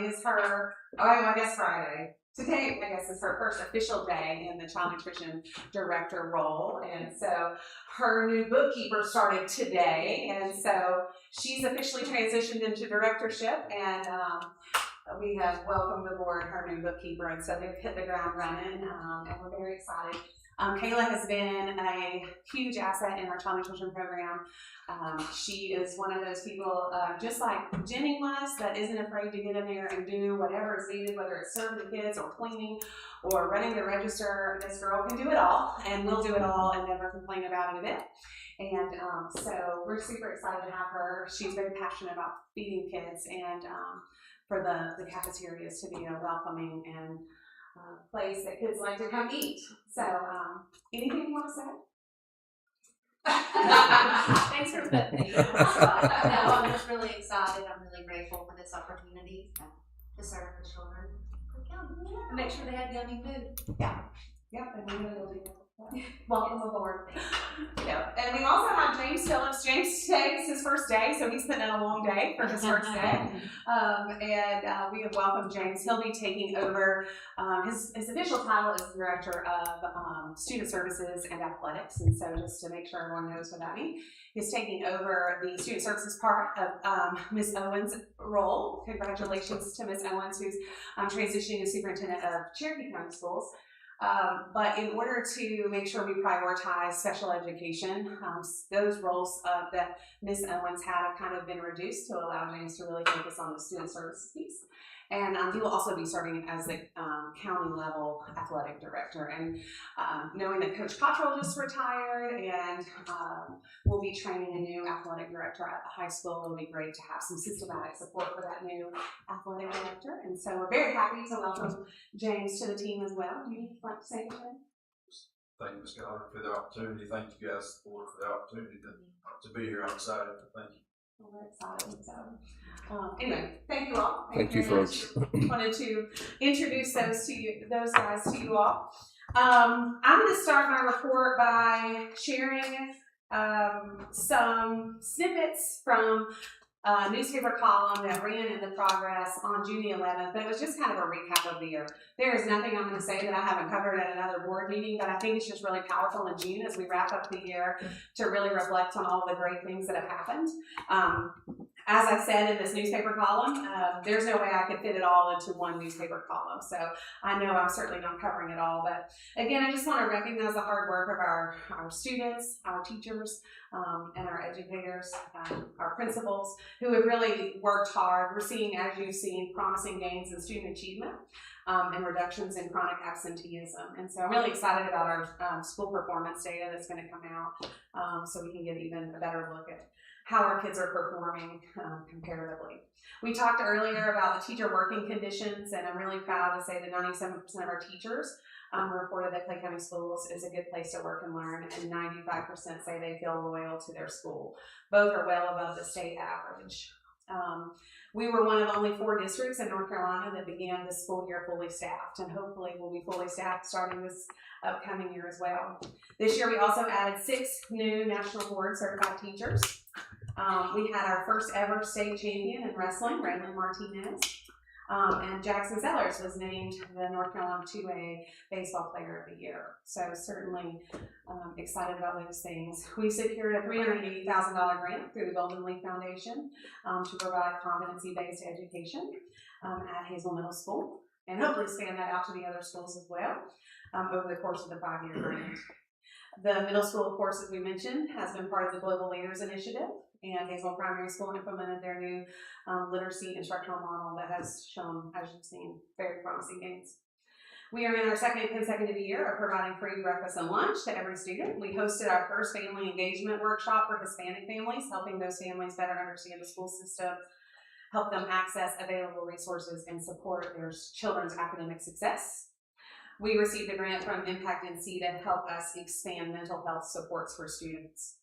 is her, I guess Friday. Today, I guess, is her first official day in the child nutrition director role. And so her new bookkeeper started today. And so she's officially transitioned into directorship. And we have welcomed aboard her new bookkeeper. And so they've hit the ground running. And we're very excited. Kayla has been a huge asset in our child nutrition program. She is one of those people, just like Jenny was, that isn't afraid to get in there and do whatever is needed, whether it's serving the kids or cleaning or running the register. This girl can do it all, and will do it all and never complain about it a bit. And so we're super excited to have her. She's very passionate about feeding kids and for the cafeterias to be a welcoming and place that kids like to come eat. So anything you want to say? Thanks for putting me on the spot. No, I'm just really excited. I'm really grateful for this opportunity to serve the children of County and make sure they have yummy food. Yep, and we will do that. Welcome aboard. Yeah, and we also have James Phillips. James, today is his first day, so he's putting in a long day for his first day. And we have welcomed James. He'll be taking over. His official title is Director of Student Services and Athletics, and so just to make sure everyone knows what that means, he's taking over the Student Services part of Ms. Owens' role. Congratulations to Ms. Owens, who's transitioning to Superintendent of Cherokee County Schools. But in order to make sure we prioritize special education, those roles that Ms. Owens had have kind of been reduced to allow James to really focus on the student services piece. And he will also be serving as the county level athletic director. And knowing that Coach Cottrell just retired and will be training a new athletic director at the high school, it'll be great to have some systematic support for that new athletic director. And so we're very happy to welcome James to the team as well. Do you like to say anything? Thank you, Ms. Goddard, for the opportunity. Thank you guys, the board, for the opportunity to be here. I'm excited. Thank you. We're excited. So, anyway, thank you all. Thank you, folks. Wanted to introduce those guys to you all. I'm going to start my report by sharing some snippets from a newspaper column that ran in the Progress on June the 11th, but it was just kind of a recap of the year. There is nothing I'm going to say that I haven't covered at another board meeting, but I think it's just really powerful in June as we wrap up the year to really reflect on all the great things that have happened. As I said in this newspaper column, there's no way I could fit it all into one newspaper column, so I know I'm certainly not covering it all, but again, I just want to recognize the hard work of our students, our teachers, and our educators, our principals, who have really worked hard. We're seeing, as you've seen, promising gains in student achievement and reductions in chronic absenteeism. And so I'm really excited about our school performance data that's going to come out so we can get even a better look at how our kids are performing comparatively. We talked earlier about the teacher working conditions, and I'm really proud to say that 97% of our teachers reported that Clay County Schools is a good place to work and learn, and 95% say they feel loyal to their school. Both are well above the state average. We were one of only 4 districts in North Carolina that began this school year fully staffed, and hopefully we'll be fully staffed starting this upcoming year as well. This year we also added 6 new National Board certified teachers. We had our first ever state champion in wrestling, Raylan Martinez. And Jackson Sellers was named the North Carolina 2A Baseball Player of the Year. So certainly excited about those things. We secured a $380,000 grant through the Golden Leaf Foundation to provide competency-based education at Hazel Middle School, and hopefully expand that out to the other schools as well over the course of the 5-year grant. The middle school, of course, as we mentioned, has been part of the Global Leaders Initiative, and Hazel Primary School implemented their new literacy instructional model that has shown, as you've seen, very promising gains. We are in our 2nd consecutive year of providing free breakfast and lunch to every student. We hosted our first family engagement workshop for Hispanic families, helping those families better understand the school system, help them access available resources, and support their children's academic success. We received a grant from Impact NC to help us expand mental health supports for students.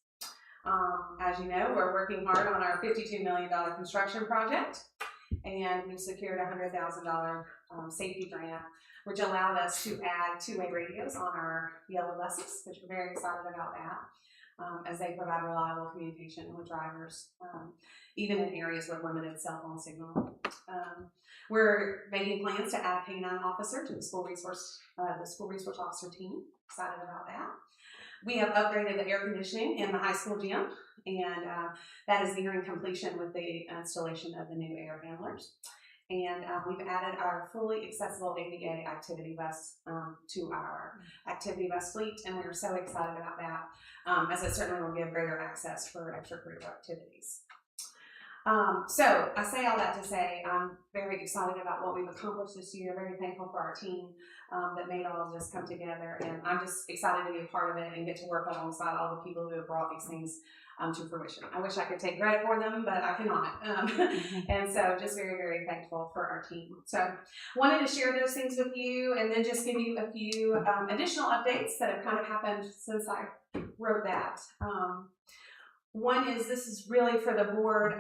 As you know, we're working hard on our $52 million construction project, and we secured a $100,000 safety grant, which allowed us to add 2-way radios on our yellow buses, which we're very excited about that, as they provide reliable communication with drivers, even in areas with limited cell phone signal. We're making plans to add a K-9 officer to the school resource officer team. Excited about that. We have upgraded the air conditioning in the high school gym, and that is nearing completion with the installation of the new air handlers. And we've added our fully accessible ADA activity bus to our activity bus fleet, and we're so excited about that, as it certainly will give greater access for extracurricular activities. So I say all that to say I'm very excited about what we've accomplished this year, very thankful for our team that made all of this come together, and I'm just excited to be a part of it and get to work alongside all the people who have brought these things to fruition. I wish I could take credit for them, but I cannot. And so just very, very thankful for our team. So wanted to share those things with you and then just give you a few additional updates that have kind of happened since I wrote that. One is, this is really for the board.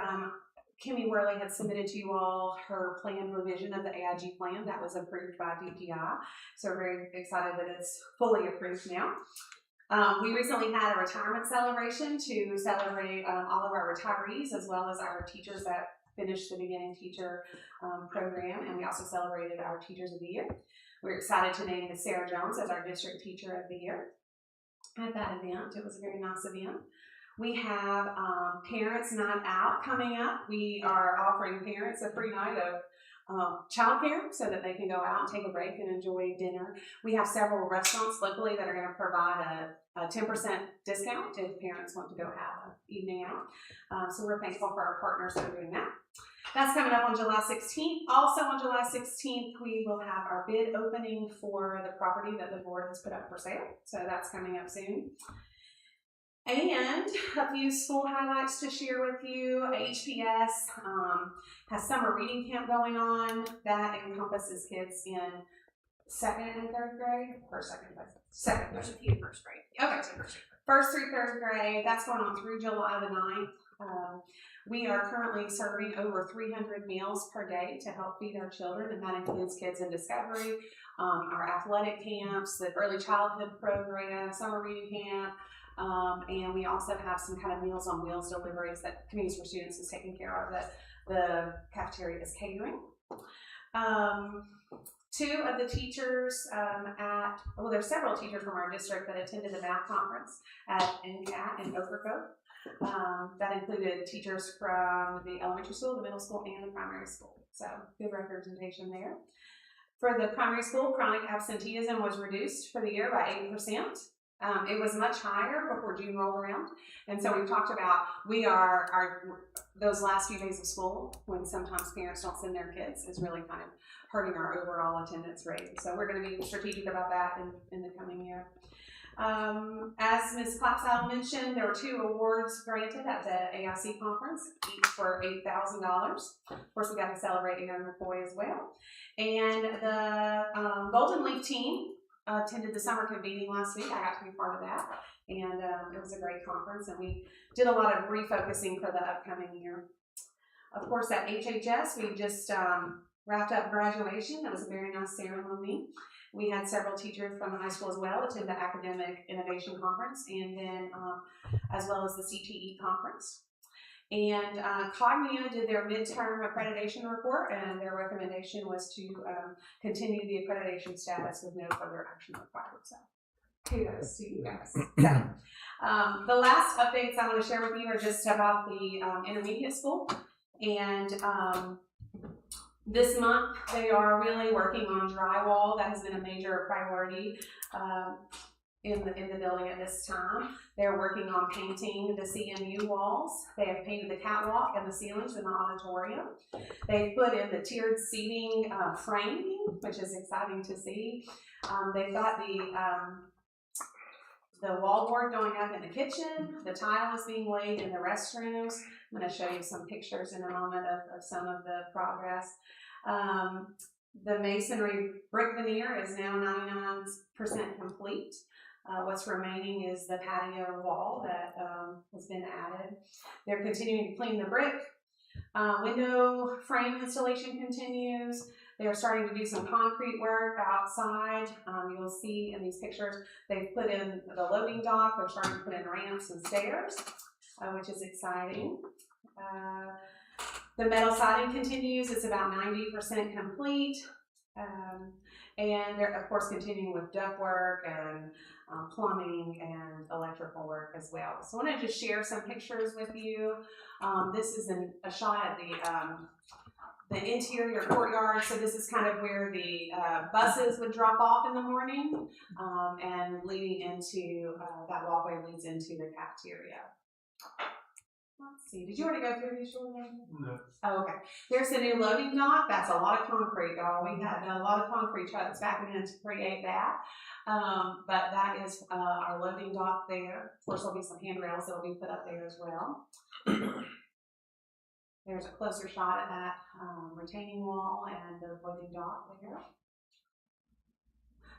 Kimmy Worley had submitted to you all her plan revision of the AIG plan that was approved by DPI. So we're very excited that it's fully approved now. We recently had a retirement celebration to celebrate all of our retirees as well as our teachers that finished the beginning teacher program, and we also celebrated our teachers of the year. We're excited to name Sarah Jones as our district teacher of the year at that event. It was a very nice event. We have Parents Night Out coming up. We are offering parents a free night of childcare so that they can go out and take a break and enjoy dinner. We have several restaurants locally that are going to provide a 10% discount if parents want to go have an evening out. So we're thankful for our partners for doing that. That's coming up on July 16th. Also on July 16th, we will have our bid opening for the property that the board has put up for sale. So that's coming up soon. And a few school highlights to share with you. HPS has summer reading camp going on. That encompasses kids in 2nd and 3rd grade, or second. There's a few first grade. Okay, first through 3rd grade. That's going on through July the 9th. We are currently serving over 300 meals per day to help feed our children, and that includes Kids in Discovery, our athletic camps, the early childhood program, summer reading camp. And we also have some kind of Meals on Wheels deliveries that Communities for Students is taking care of, that the cafeteria is catering. Two of the teachers there's several teachers from our district that attended the math conference at NCAT in Overcoat. That included teachers from the elementary school, the middle school, and the primary school. So good representation there. For the primary school, chronic absenteeism was reduced for the year by 8%. It was much higher before June rolled around. And so we've talked about, those last few days of school, when sometimes parents don't send their kids, is really kind of hurting our overall attendance rate. So we're going to be strategic about that in the coming year. As Ms. Clapsall mentioned, there were 2 awards granted at the AIC conference, each for $8,000. Of course, we got to celebrate a young boy as well. And the Golden Leaf team attended the summer convening last week. I got to be part of that, and it was a great conference, and we did a lot of refocusing for the upcoming year. Of course, at HHS, we just wrapped up graduation. That was a very nice ceremony. We had several teachers from the high school as well attend the Academic Innovation Conference, and then as well as the CTE Conference. And Cognia did their midterm accreditation report, and their recommendation was to continue the accreditation status with no further action required. So kudos to you guys. So the last updates I want to share with you are just about the intermediate school. And this month they are really working on drywall. That has been a major priority in the building at this time. They're working on painting the CMU walls. They have painted the catwalk and the ceilings in the auditorium. They've put in the tiered seating framing, which is exciting to see. They've got the wall board going up in the kitchen. The tile is being laid in the restrooms. I'm going to show you some pictures in a moment of some of the progress. The masonry brick veneer is now 99% complete. What's remaining is the patio wall that has been added. They're continuing to clean the brick. Window frame installation continues. They're starting to do some concrete work outside. You'll see in these pictures, they've put in the loading dock. They're starting to put in ramps and stairs, which is exciting. The metal siding continues. It's about 90% complete. And they're, of course, continuing with duct work and plumbing and electrical work as well. So I wanted to share some pictures with you. This is a shot at the the interior courtyard. So this is kind of where the buses would drop off in the morning, and leading into that walkway leads into the cafeteria. Let's see. Did you already go through these, Jordan? No. Oh, okay. There's the new loading dock. That's a lot of concrete, y'all. We had a lot of concrete trucks backing in to create that. But that is our loading dock there. Of course, there'll be some handrails that'll be put up there as well. There's a closer shot at that retaining wall and the loading dock there.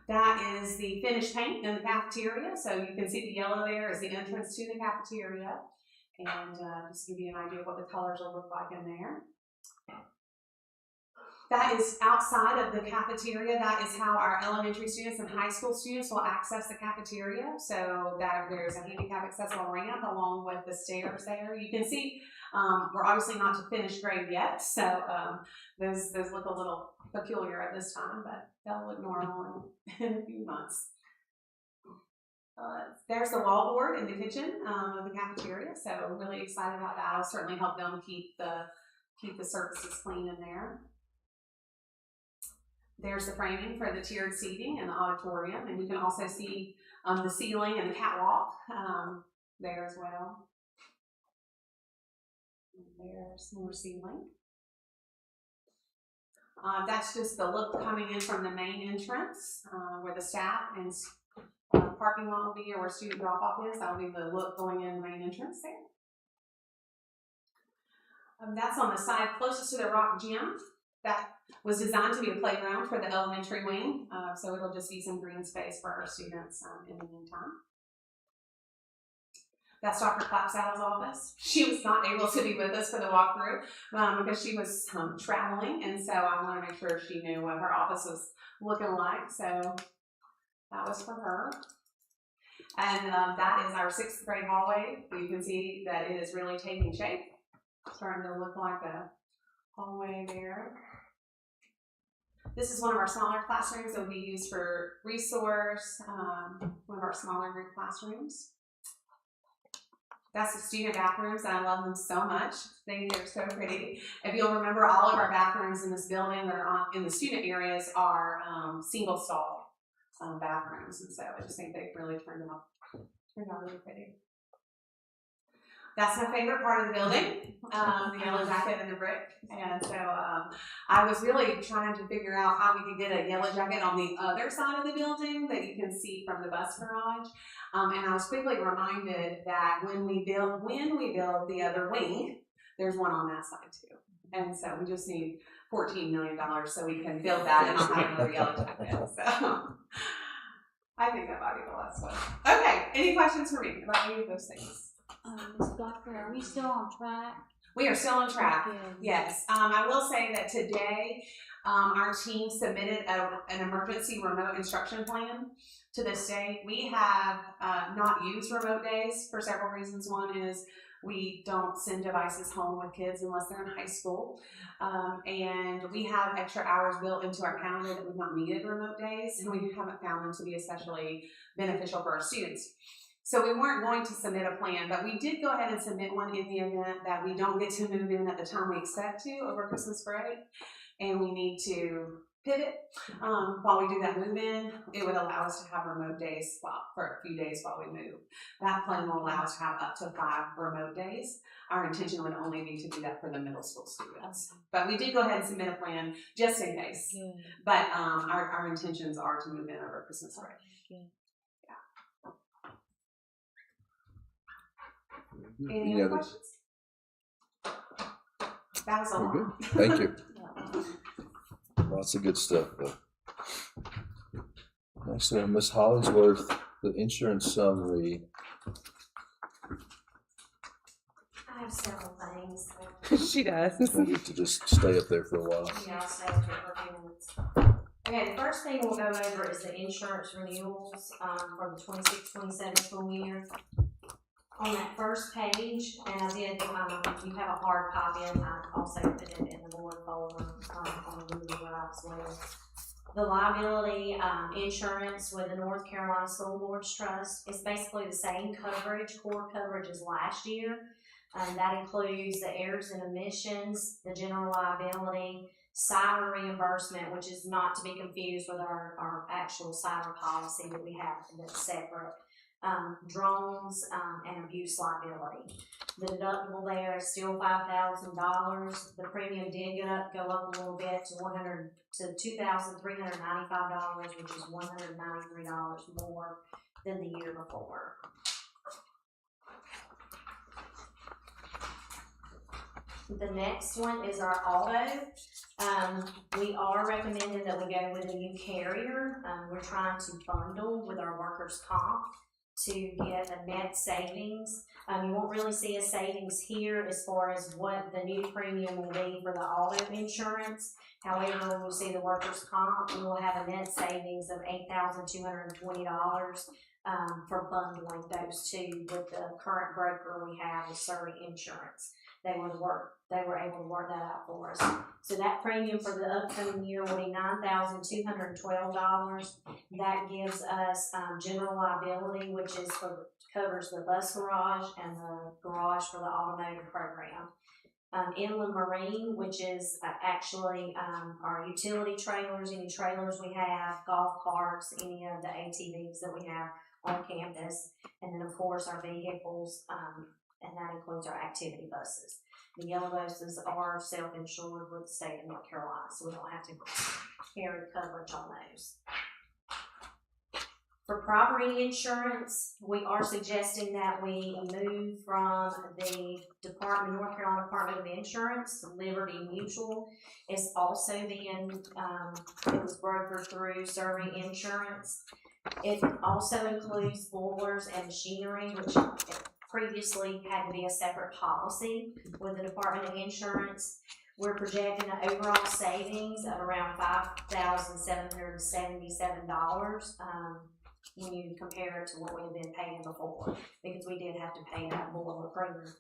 That is the finished paint in the cafeteria. So you can see the yellow there is the entrance to the cafeteria. And just give you an idea of what the colors will look like in there. That is outside of the cafeteria. That is how our elementary students and high school students will access the cafeteria. So that there's a handicap accessible ramp along with the stairs there. You can see we're obviously not to finished grade yet, so those look a little peculiar at this time, but they'll look normal in a few months. There's the wallboard in the kitchen of the cafeteria, so really excited about that. It'll certainly help them keep the surfaces clean in there. There's the framing for the tiered seating in the auditorium, and you can also see the ceiling and the catwalk there as well. And there's more ceiling. That's just the look coming in from the main entrance where the staff and parking lot will be, or where student drop-off is. That will be the look going in the main entrance there. That's on the side closest to the rock gym. That was designed to be a playground for the elementary wing, so it'll just be some green space for our students in the meantime. That's Dr. Clapsow's office. She was not able to be with us for the walkthrough because she was traveling, and so I wanted to make sure she knew what her office was looking like, so that was for her. And that is our 6th grade hallway. You can see that it is really taking shape. Starting to look like a hallway there. This is one of our smaller classrooms that will be used for resource, one of our smaller group classrooms. That's the student bathrooms, and I love them so much. They're so pretty. If you'll remember, all of our bathrooms in this building that are in the student areas are single stall bathrooms, and so I just think they've really turned out really pretty. That's my favorite part of the building, the yellow jacket and the brick. And so I was really trying to figure out how we could get a yellow jacket on the other side of the building that you can see from the bus garage. And I was quickly reminded that when we build the other wing, there's one on that side too. And so we just need $14 million so we can build that and not have another yellow jacket. So I think that might be the last one. Okay, any questions for me about any of those things? Ms. Blocker, are we still on track? We are still on track. Yes. I will say that today our team submitted an emergency remote instruction plan to the state. We have not used remote days for several reasons. One is we don't send devices home with kids unless they're in high school. And we have extra hours built into our calendar that we've not needed remote days, and we haven't found them to be especially beneficial for our students. So we weren't going to submit a plan, but we did go ahead and submit one in the event that we don't get to move in at the time we expect to over Christmas break, and we need to pivot. While we do that move in, it would allow us to have remote days for a few days while we move. That plan will allow us to have up to 5 remote days. Our intention would only be to do that for the middle school students. But we did go ahead and submit a plan just in case. But our intentions are to move in over Christmas break. Any other questions? That was all. Good. Thank you. Lots of good stuff, though. Next, Ms. Hollingsworth, the insurance summary. I have several things. She does. I need to just stay up there for a while. Yeah, I'll stay up here for a few minutes. Okay, the first thing we'll go over is the insurance renewals for the 26-27 school year. On that first page, and I did, you have a hard copy, and I also put it in the board folder on the Google Drive as well. The liability insurance with the North Carolina School Boards Trust is basically the same coverage, core coverage as last year. That includes the errors and omissions, the general liability, cyber reimbursement, which is not to be confused with our actual cyber policy that we have that's separate, drones, and abuse liability. The deductible there is still $5,000. The premium did go up a little bit to $2,395, which is $193 more than the year before. The next one is our auto. We are recommending that we go with a new carrier. We're trying to bundle with our workers' comp to get a net savings. You won't really see a savings here as far as what the new premium will be for the auto insurance. However, when we see the workers' comp, we will have a net savings of $8,220 for bundling those two with the current broker we have with Surrey Insurance. They were able to work that out for us. So that premium for the upcoming year will be $9,212. That gives us general liability, which is covers the bus garage and the garage for the automotive program. Inland marine, which is actually our utility trailers, any trailers we have, golf carts, any of the ATVs that we have on campus, and then of course our vehicles, and that includes our activity buses. The yellow buses are self-insured with the state of North Carolina, so we don't have to carry coverage on those. For property insurance, we are suggesting that we move from the North Carolina Department of Insurance to Liberty Mutual. It's also being, it was brokered through Surrey Insurance. It also includes boilers and machinery, which previously had to be a separate policy with the Department of Insurance. We're projecting an overall savings of around $5,777 when you compare it to what we had been paying before, because we did have to pay that boiler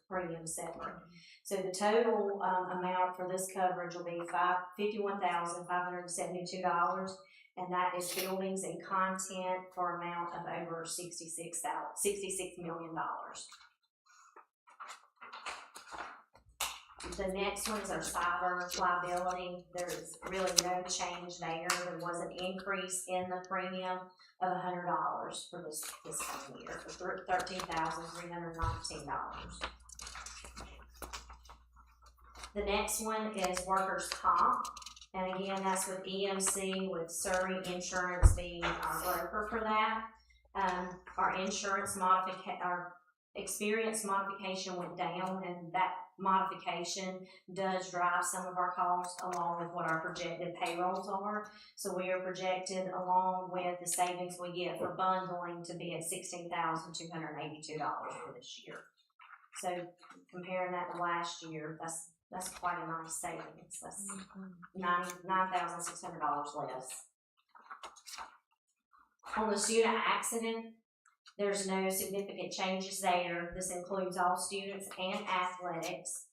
premium separate. So the total amount for this coverage will be $51,572, and that is buildings and content for an amount of over $66 million. The next one is our cyber liability. There is really no change there. There was an increase in the premium of $100 for this coming year, for $13,319. The next one is workers' comp. And again, that's with EMC, with Surrey Insurance being our broker for that. Our experience modification went down, and that modification does drive some of our costs along with what our projected payrolls are. So we are projected, along with the savings we get for bundling, to be at $16,282 for this year. So comparing that to last year, that's quite a nice savings. That's $9,600 less. On the student accident, there's no significant changes there. This includes all students and athletics.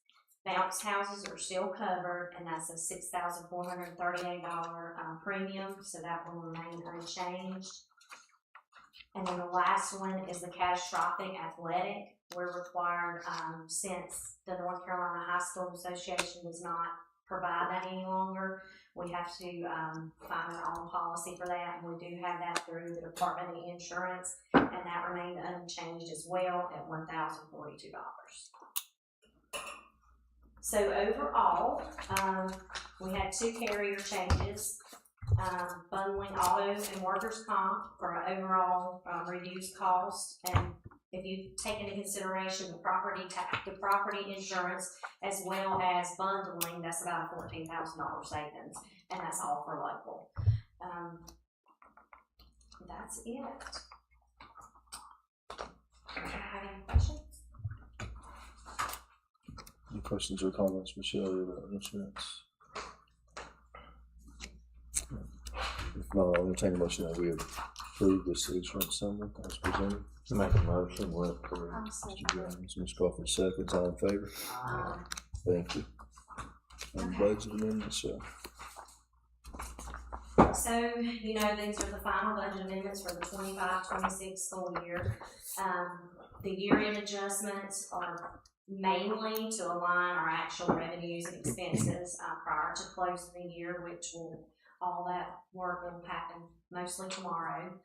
Bounce houses are still covered, and that's a $6,438 premium, so that will remain unchanged. And then the last one is the catastrophic athletic. We're required, since the North Carolina High School Association does not provide that any longer, we have to find our own policy for that, and we do have that through the Department of Insurance, and that remained unchanged as well at $1,042. So overall, we had 2 carrier changes, bundling auto and workers' comp for an overall reduced cost. And if you take into consideration the property insurance as well as bundling, that's about a $14,000 savings, and that's all for local. That's it. Do you have any questions? Any questions or comments, Michelle, about insurance? If not, I'll entertain a motion that we approve this insurance summary as presented. Make a motion with approve. Mr. Jones, Ms. Crawford seconds, all in favor? Thank you. And budget amendments, So, you know, these are the final budget amendments for the 25-26 school year. The year-end adjustments are mainly to align our actual revenues and expenses prior to closing the year, which all that work will happen mostly tomorrow.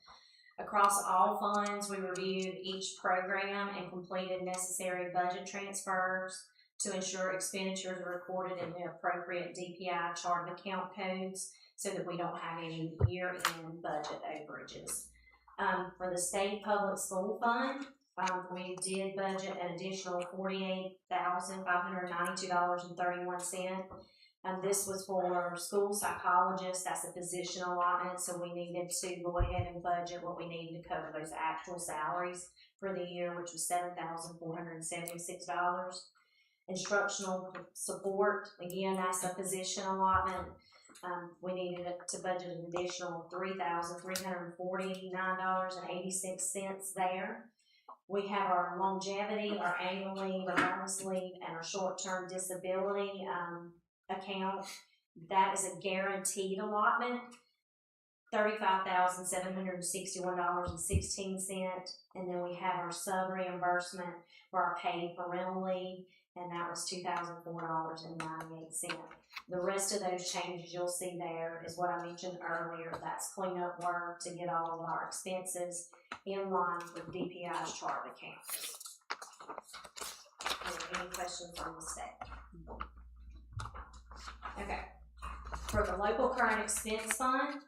Across all funds, we reviewed each program and completed necessary budget transfers to ensure expenditures are recorded in the appropriate DPI chart of account codes so that we don't have any year-end budget overages. For the state public school fund, we did budget an additional $48,592.31. This was for school psychologists. That's a position allotment, so we needed to go ahead and budget what we needed to cover those actual salaries for the year, which was $7,476. Instructional support, again, that's a position allotment. We needed to budget an additional $3,349.86 there. We have our longevity, our annual leave, our bonus leave, and our short-term disability account. That is a guaranteed allotment, $35,761.16, and then we have our sub reimbursement for our paid parental leave, and that was $2,004.98. The rest of those changes you'll see there is what I mentioned earlier. That's cleanup work to get all of our expenses in line with DPI's chart of accounts. Are there any questions on the state? Okay. For the local current expense fund,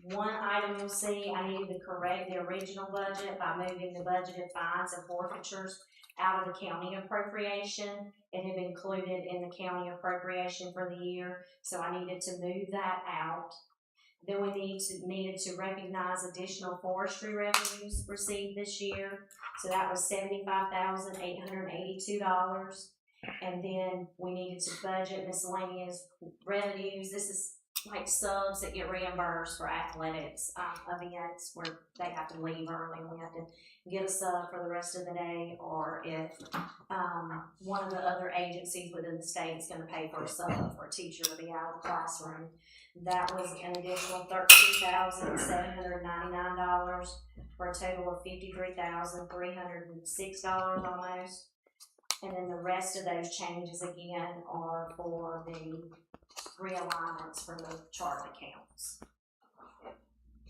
one item you'll see, I needed to correct the original budget by moving the budgeted fines and forfeitures out of the county appropriation. It had been included in the county appropriation for the year, so I needed to move that out. Then we needed to recognize additional forestry revenues received this year, so that was $75,882. And then we needed to budget miscellaneous revenues. This is like subs that get reimbursed for athletics events where they have to leave early and we have to get a sub for the rest of the day, or if one of the other agencies within the state is going to pay for a sub for a teacher to be out of the classroom. That was an additional $13,799 for a total of $53,306 almost. And then the rest of those changes again are for the realignments for the chart accounts.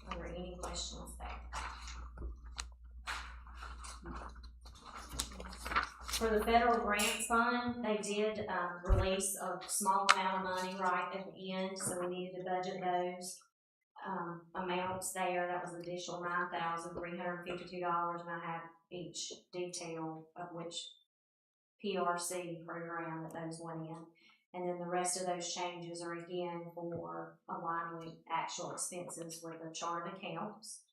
Are there any questions there? For the federal grants fund, they did release a small amount of money right at the end, so we needed to budget those amounts there. That was an additional $9,352, and I have each detail of which PRC program that those went in. And then the rest of those changes are again for aligning actual expenses with the chart of accounts.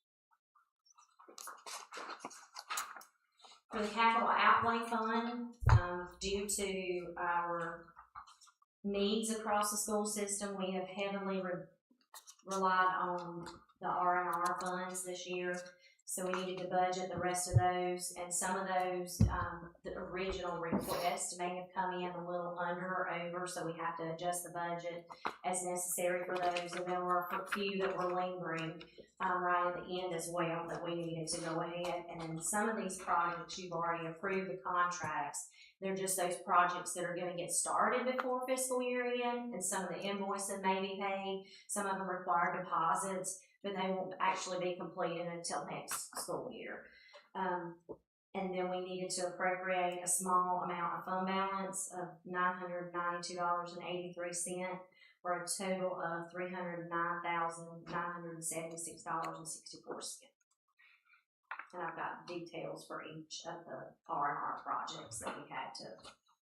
For the capital outlay fund, due to our needs across the school system, we have heavily relied on the R&R funds this year. So we needed to budget the rest of those, and some of those, the original request may have come in a little under or over, so we have to adjust the budget as necessary for those. And there were a few that were lingering right at the end as well that we needed to go ahead. And then some of these projects, you've already approved the contracts. They're just those projects that are going to get started before fiscal year end, and some of the invoices may be paid. Some of them require deposits, but they won't actually be completed until next school year. And then we needed to appropriate a small amount of fund balance of $992.83 for a total of $309,976.64. And I've got details for each of the R&R projects that we had to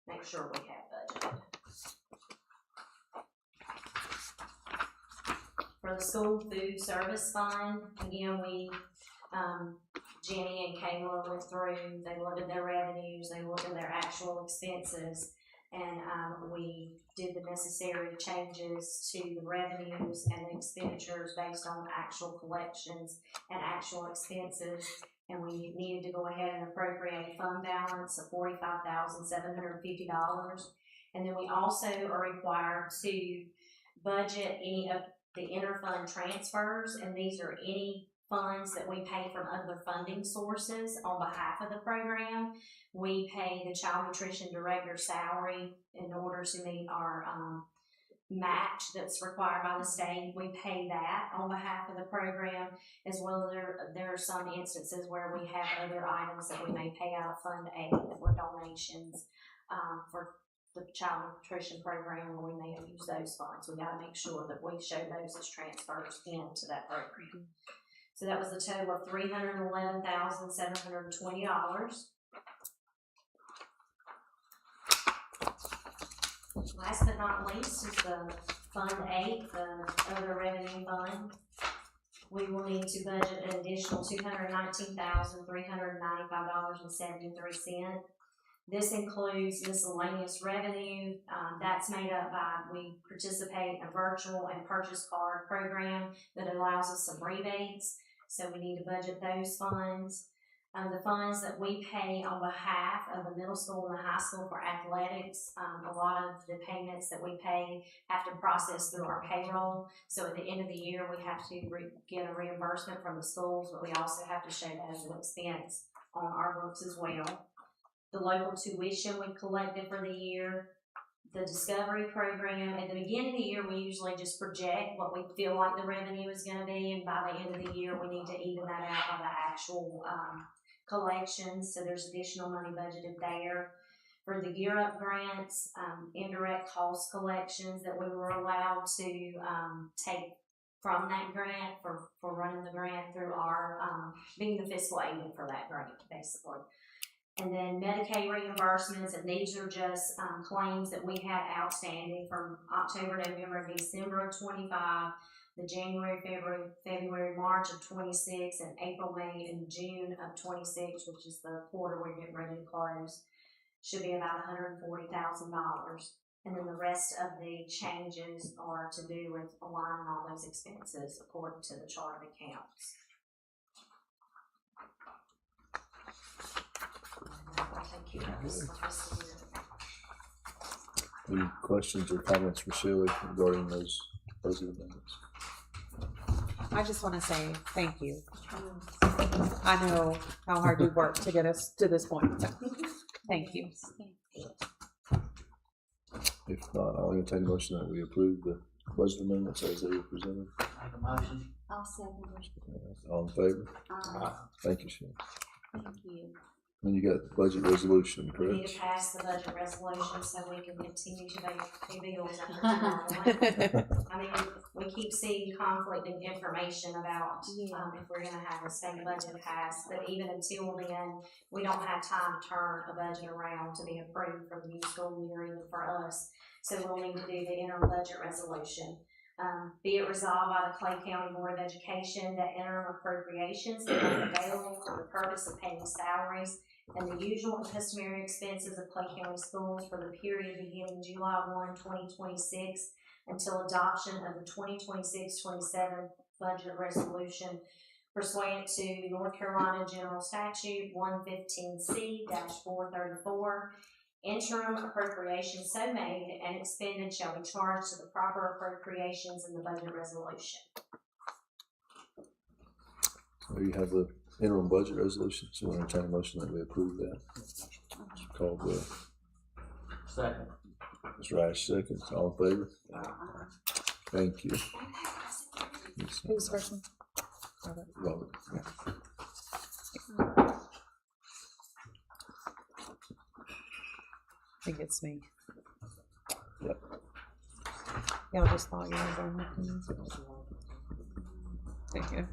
make sure we had budgeted. For the school food service fund, again, Jenny and Kayla went through, they looked at their revenues, they looked at their actual expenses, and we did the necessary changes to the revenues and the expenditures based on actual collections and actual expenses. And we needed to go ahead and appropriate a fund balance of $45,750. And then we also are required to budget any of the interfund transfers, and these are any funds that we pay from other funding sources on behalf of the program. We pay the child nutrition director's salary in order to meet our match that's required by the state. We pay that on behalf of the program, as well as there are some instances where we have other items that we may pay out of Fund 8 that were donations for the child nutrition program, where we may have used those funds. We got to make sure that we show those as transfers into that program. So that was a total of $311,720. Last but not least is the Fund 8, the other revenue fund. We will need to budget an additional $219,395.73. This includes miscellaneous revenue. That's made up by, we participate in a virtual and purchase card program that allows us some rebates. So we need to budget those funds. The funds that we pay on behalf of the middle school and the high school for athletics, a lot of the payments that we pay have to process through our payroll. So at the end of the year, we have to get a reimbursement from the schools, but we also have to show that as an expense on our books as well. The local tuition we collected for the year, the discovery program. At the beginning of the year, we usually just project what we feel like the revenue is going to be, and by the end of the year, we need to even that out by the actual collections. So there's additional money budgeted there. For the Gear Up grants, indirect cost collections that we were allowed to take from that grant for running the grant through our, being the fiscal agent for that grant, basically. And then Medicaid reimbursements, and these are just claims that we had outstanding from October, November, December of 25, the January, February, March of 26, and April, May, and June of 26, which is the quarter we're getting ready to close, should be about $140,000. And then the rest of the changes are to do with aligning all those expenses according to the chart of accounts. Any questions or comments for Shelley regarding those amendments? I just want to say thank you. I know how hard you worked to get us to this point. So thank you. If not, I'll entertain a motion that we approve the budget amendments as they were presented. Make a motion. I'll second it. All in favor? Aye. Thank you, Shelley. Thank you. And you got the budget resolution, We need correct? to pass the budget resolution so we can continue to pay bills. I mean, we keep seeing conflicting information about if we're going to have a state budget passed, but even until then, we don't have time to turn a budget around to be approved for the new school year, even for us. So we'll need to do the interim budget resolution. Be it resolved by the Clay County Board of Education that interim appropriations are available for the purpose of paying salaries and the usual and customary expenses of Clay County schools for the period beginning July 1, 2026 until adoption of the 2026-27 budget resolution pursuant to North Carolina General Statute 115C-434. Interim appropriations so made and expended shall be charged to the proper appropriations in the budget resolution. So you have the interim budget resolution, so we'll entertain a motion that we approve that. Call the Second. Mr. Rice seconds. All in favor? Thank you. Who's first one? Robert. I think it's me. Yep. Y'all just thought you were going to. Thank you.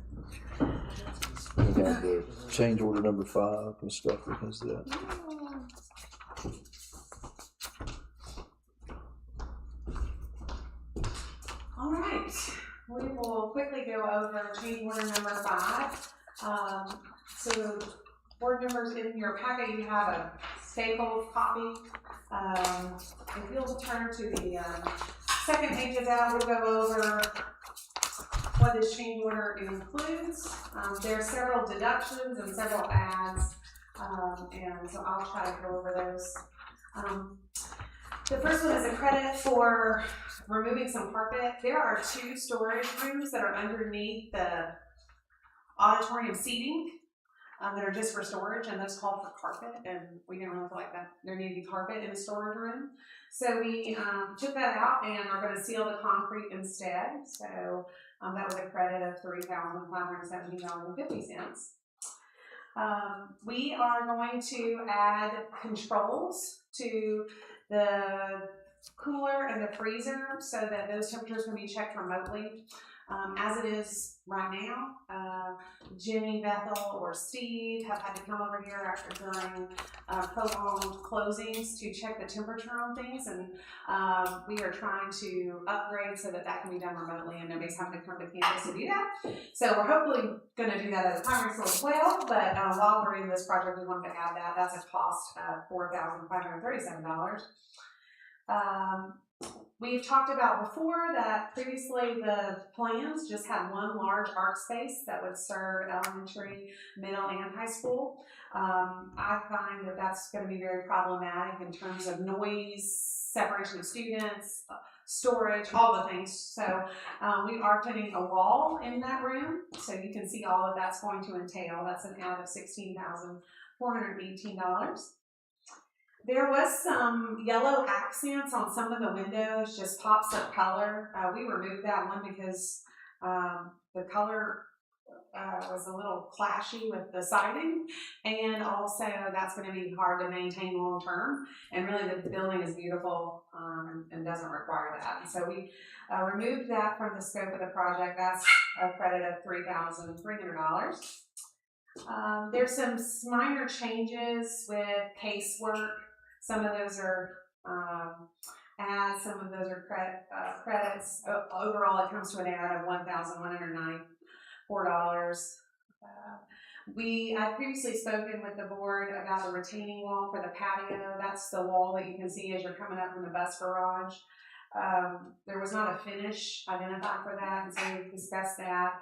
We have the change order number 5. Ms. Stuffer has that. All right, we will quickly go over change order number 5. So board members, in your packet you have a stapled copy. If you'll turn to the second page of that, we'll go over what this change order includes. There are several deductions and several adds, and so I'll try to go over those. The first one is a credit for removing some carpet. There are 2 storage rooms that are underneath the auditorium seating that are just for storage, and those called for carpet, and we didn't really feel like that there needed to be carpet in the storage room. So we took that out and are going to seal the concrete instead. So that was a credit of $3,517.50. We are going to add controls to the cooler and the freezer so that those temperatures can be checked remotely. As it is right now, Jimmy, Bethel, or Steve have had to come over here during prolonged closings to check the temperature on things, and we are trying to upgrade so that that can be done remotely and nobody's having to come to campus to do that. So we're hopefully going to do that at the primary school as well, but while we're in this project, we wanted to add that. That's a cost of $4,537. We've talked about before that previously the plans just had one large art space that would serve elementary, middle, and high school. I find that that's going to be very problematic in terms of noise, separation of students, storage, all the things. So we are putting a wall in that room, so you can see all of that's going to entail. That's an add of $16,418. There was some yellow accents on some of the windows, just pops of color. We removed that one because the color was a little clashy with the siding, and also that's going to be hard to maintain long term. And really, the building is beautiful and doesn't require that. And so we removed that from the scope of the project. That's a credit of $3,300. There's some minor changes with casework. Some of those are ads, some of those are credits. Overall, it comes to an add of $1,194. I previously spoken with the board about the retaining wall for the patio. That's the wall that you can see as you're coming up from the bus garage. There was not a finish identified for that, and so we discussed that,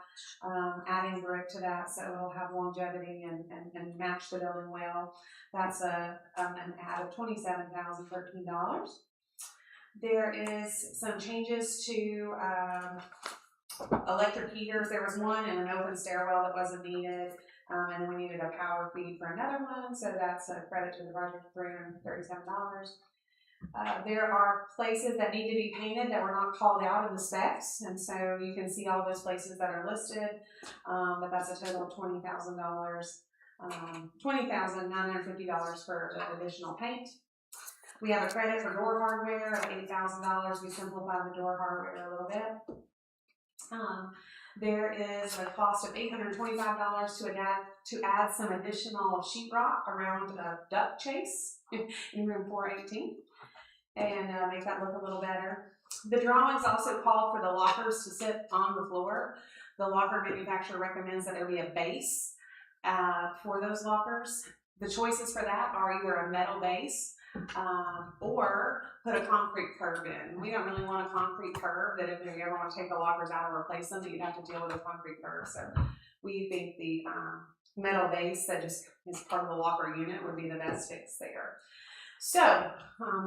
adding brick to that so it'll have longevity and match the building well. That's an add of $27,013. There is some changes to electric heaters. There was one in an open stairwell that wasn't needed, and then we needed a power feed for another one, so that's a credit to the project of $337. There are places that need to be painted that were not called out in the specs, and so you can see all those places that are listed, but that's a total of $20,000, $20,950 for the additional paint. We have a credit for door hardware of $8,000. We simplified the door hardware a little bit. There is a cost of $825 to add some additional sheetrock around a duck chase in room 418 and make that look a little better. The drawings also call for the lockers to sit on the floor. The locker manufacturer recommends that there be a base for those lockers. The choices for that are either a metal base or put a concrete curb in. We don't really want a concrete curb that if you ever want to take the lockers out and replace them, that you'd have to deal with a concrete curb. So we think the metal base that just is part of the locker unit would be the best fix there. So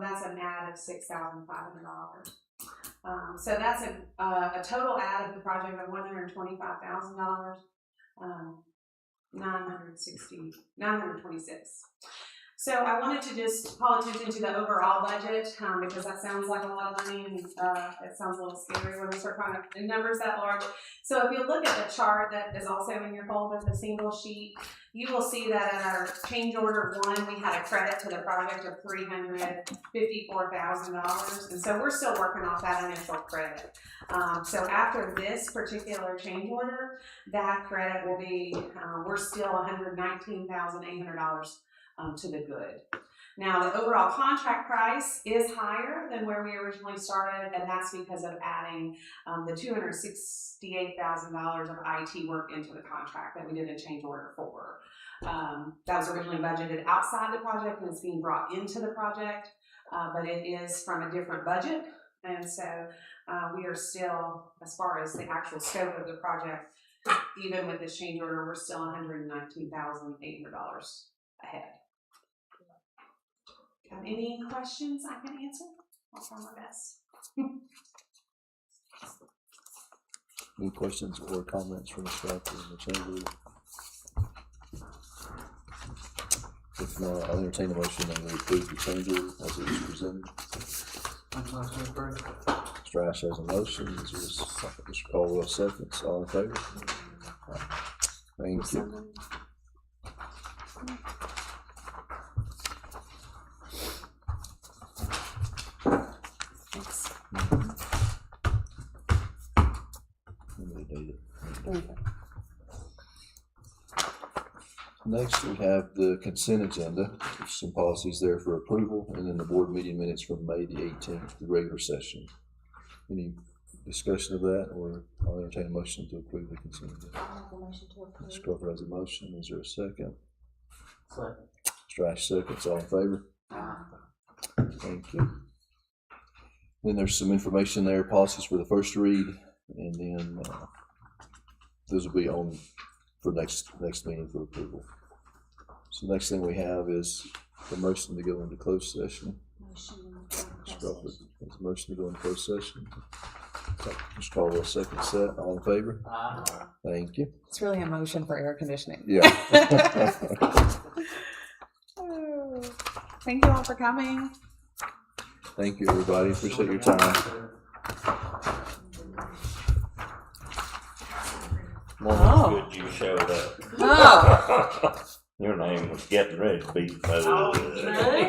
that's an add of $6,500. So that's a total add of the project of $125,000, $926. So I wanted to just call attention to the overall budget because that sounds like a lot of money, and it sounds a little scary when we start talking about numbers that large. So if you look at the chart that is also in your folder, the single sheet, you will see that at our change order 1, we had a credit to the project of $354,000, and so we're still working off that initial credit. So after this particular change order, that credit will be, we're still $119,800 to the good. Now, the overall contract price is higher than where we originally started, and that's because of adding the $268,000 of IT work into the contract that we did a change order for. That was originally budgeted outside the project, and it's being brought into the project, but it is from a different budget, and so we are still, as far as the actual scope of the project, even with this change order, we're still $119,800 ahead. Have any questions I can answer? I'll try my best. Any questions or comments from the staff or the chamber? If not, I'll entertain a motion that we approve the change order as it is presented. Mr. Ash has a motion. Is there a second? Mr. Caldwell seconds. All in favor? Thank you. Next, we have the consent agenda. There's some policies there for approval, and then the board meeting minutes from May the 18th, the regular session. Any discussion of that, or I'll entertain a motion to approve the consent agenda? I'll make a motion to approve. Mr. Crawford has a motion. Is there a second? Second. Mr. Ash seconds. All in favor? Thank you. Then there's some information there, policies for the first read, and then those will be on for next meeting for approval. So the next thing we have is the motion to go into closed session. Mr. Crawford has a motion to go into closed session. Mr. Caldwell seconds that. All in favor? Thank you. It's really a motion for air conditioning. Yeah. Thank you all for coming. Thank you, everybody. Appreciate your time. Morning, good you showed up. Oh. Your name was getting ready to be. Oh, really?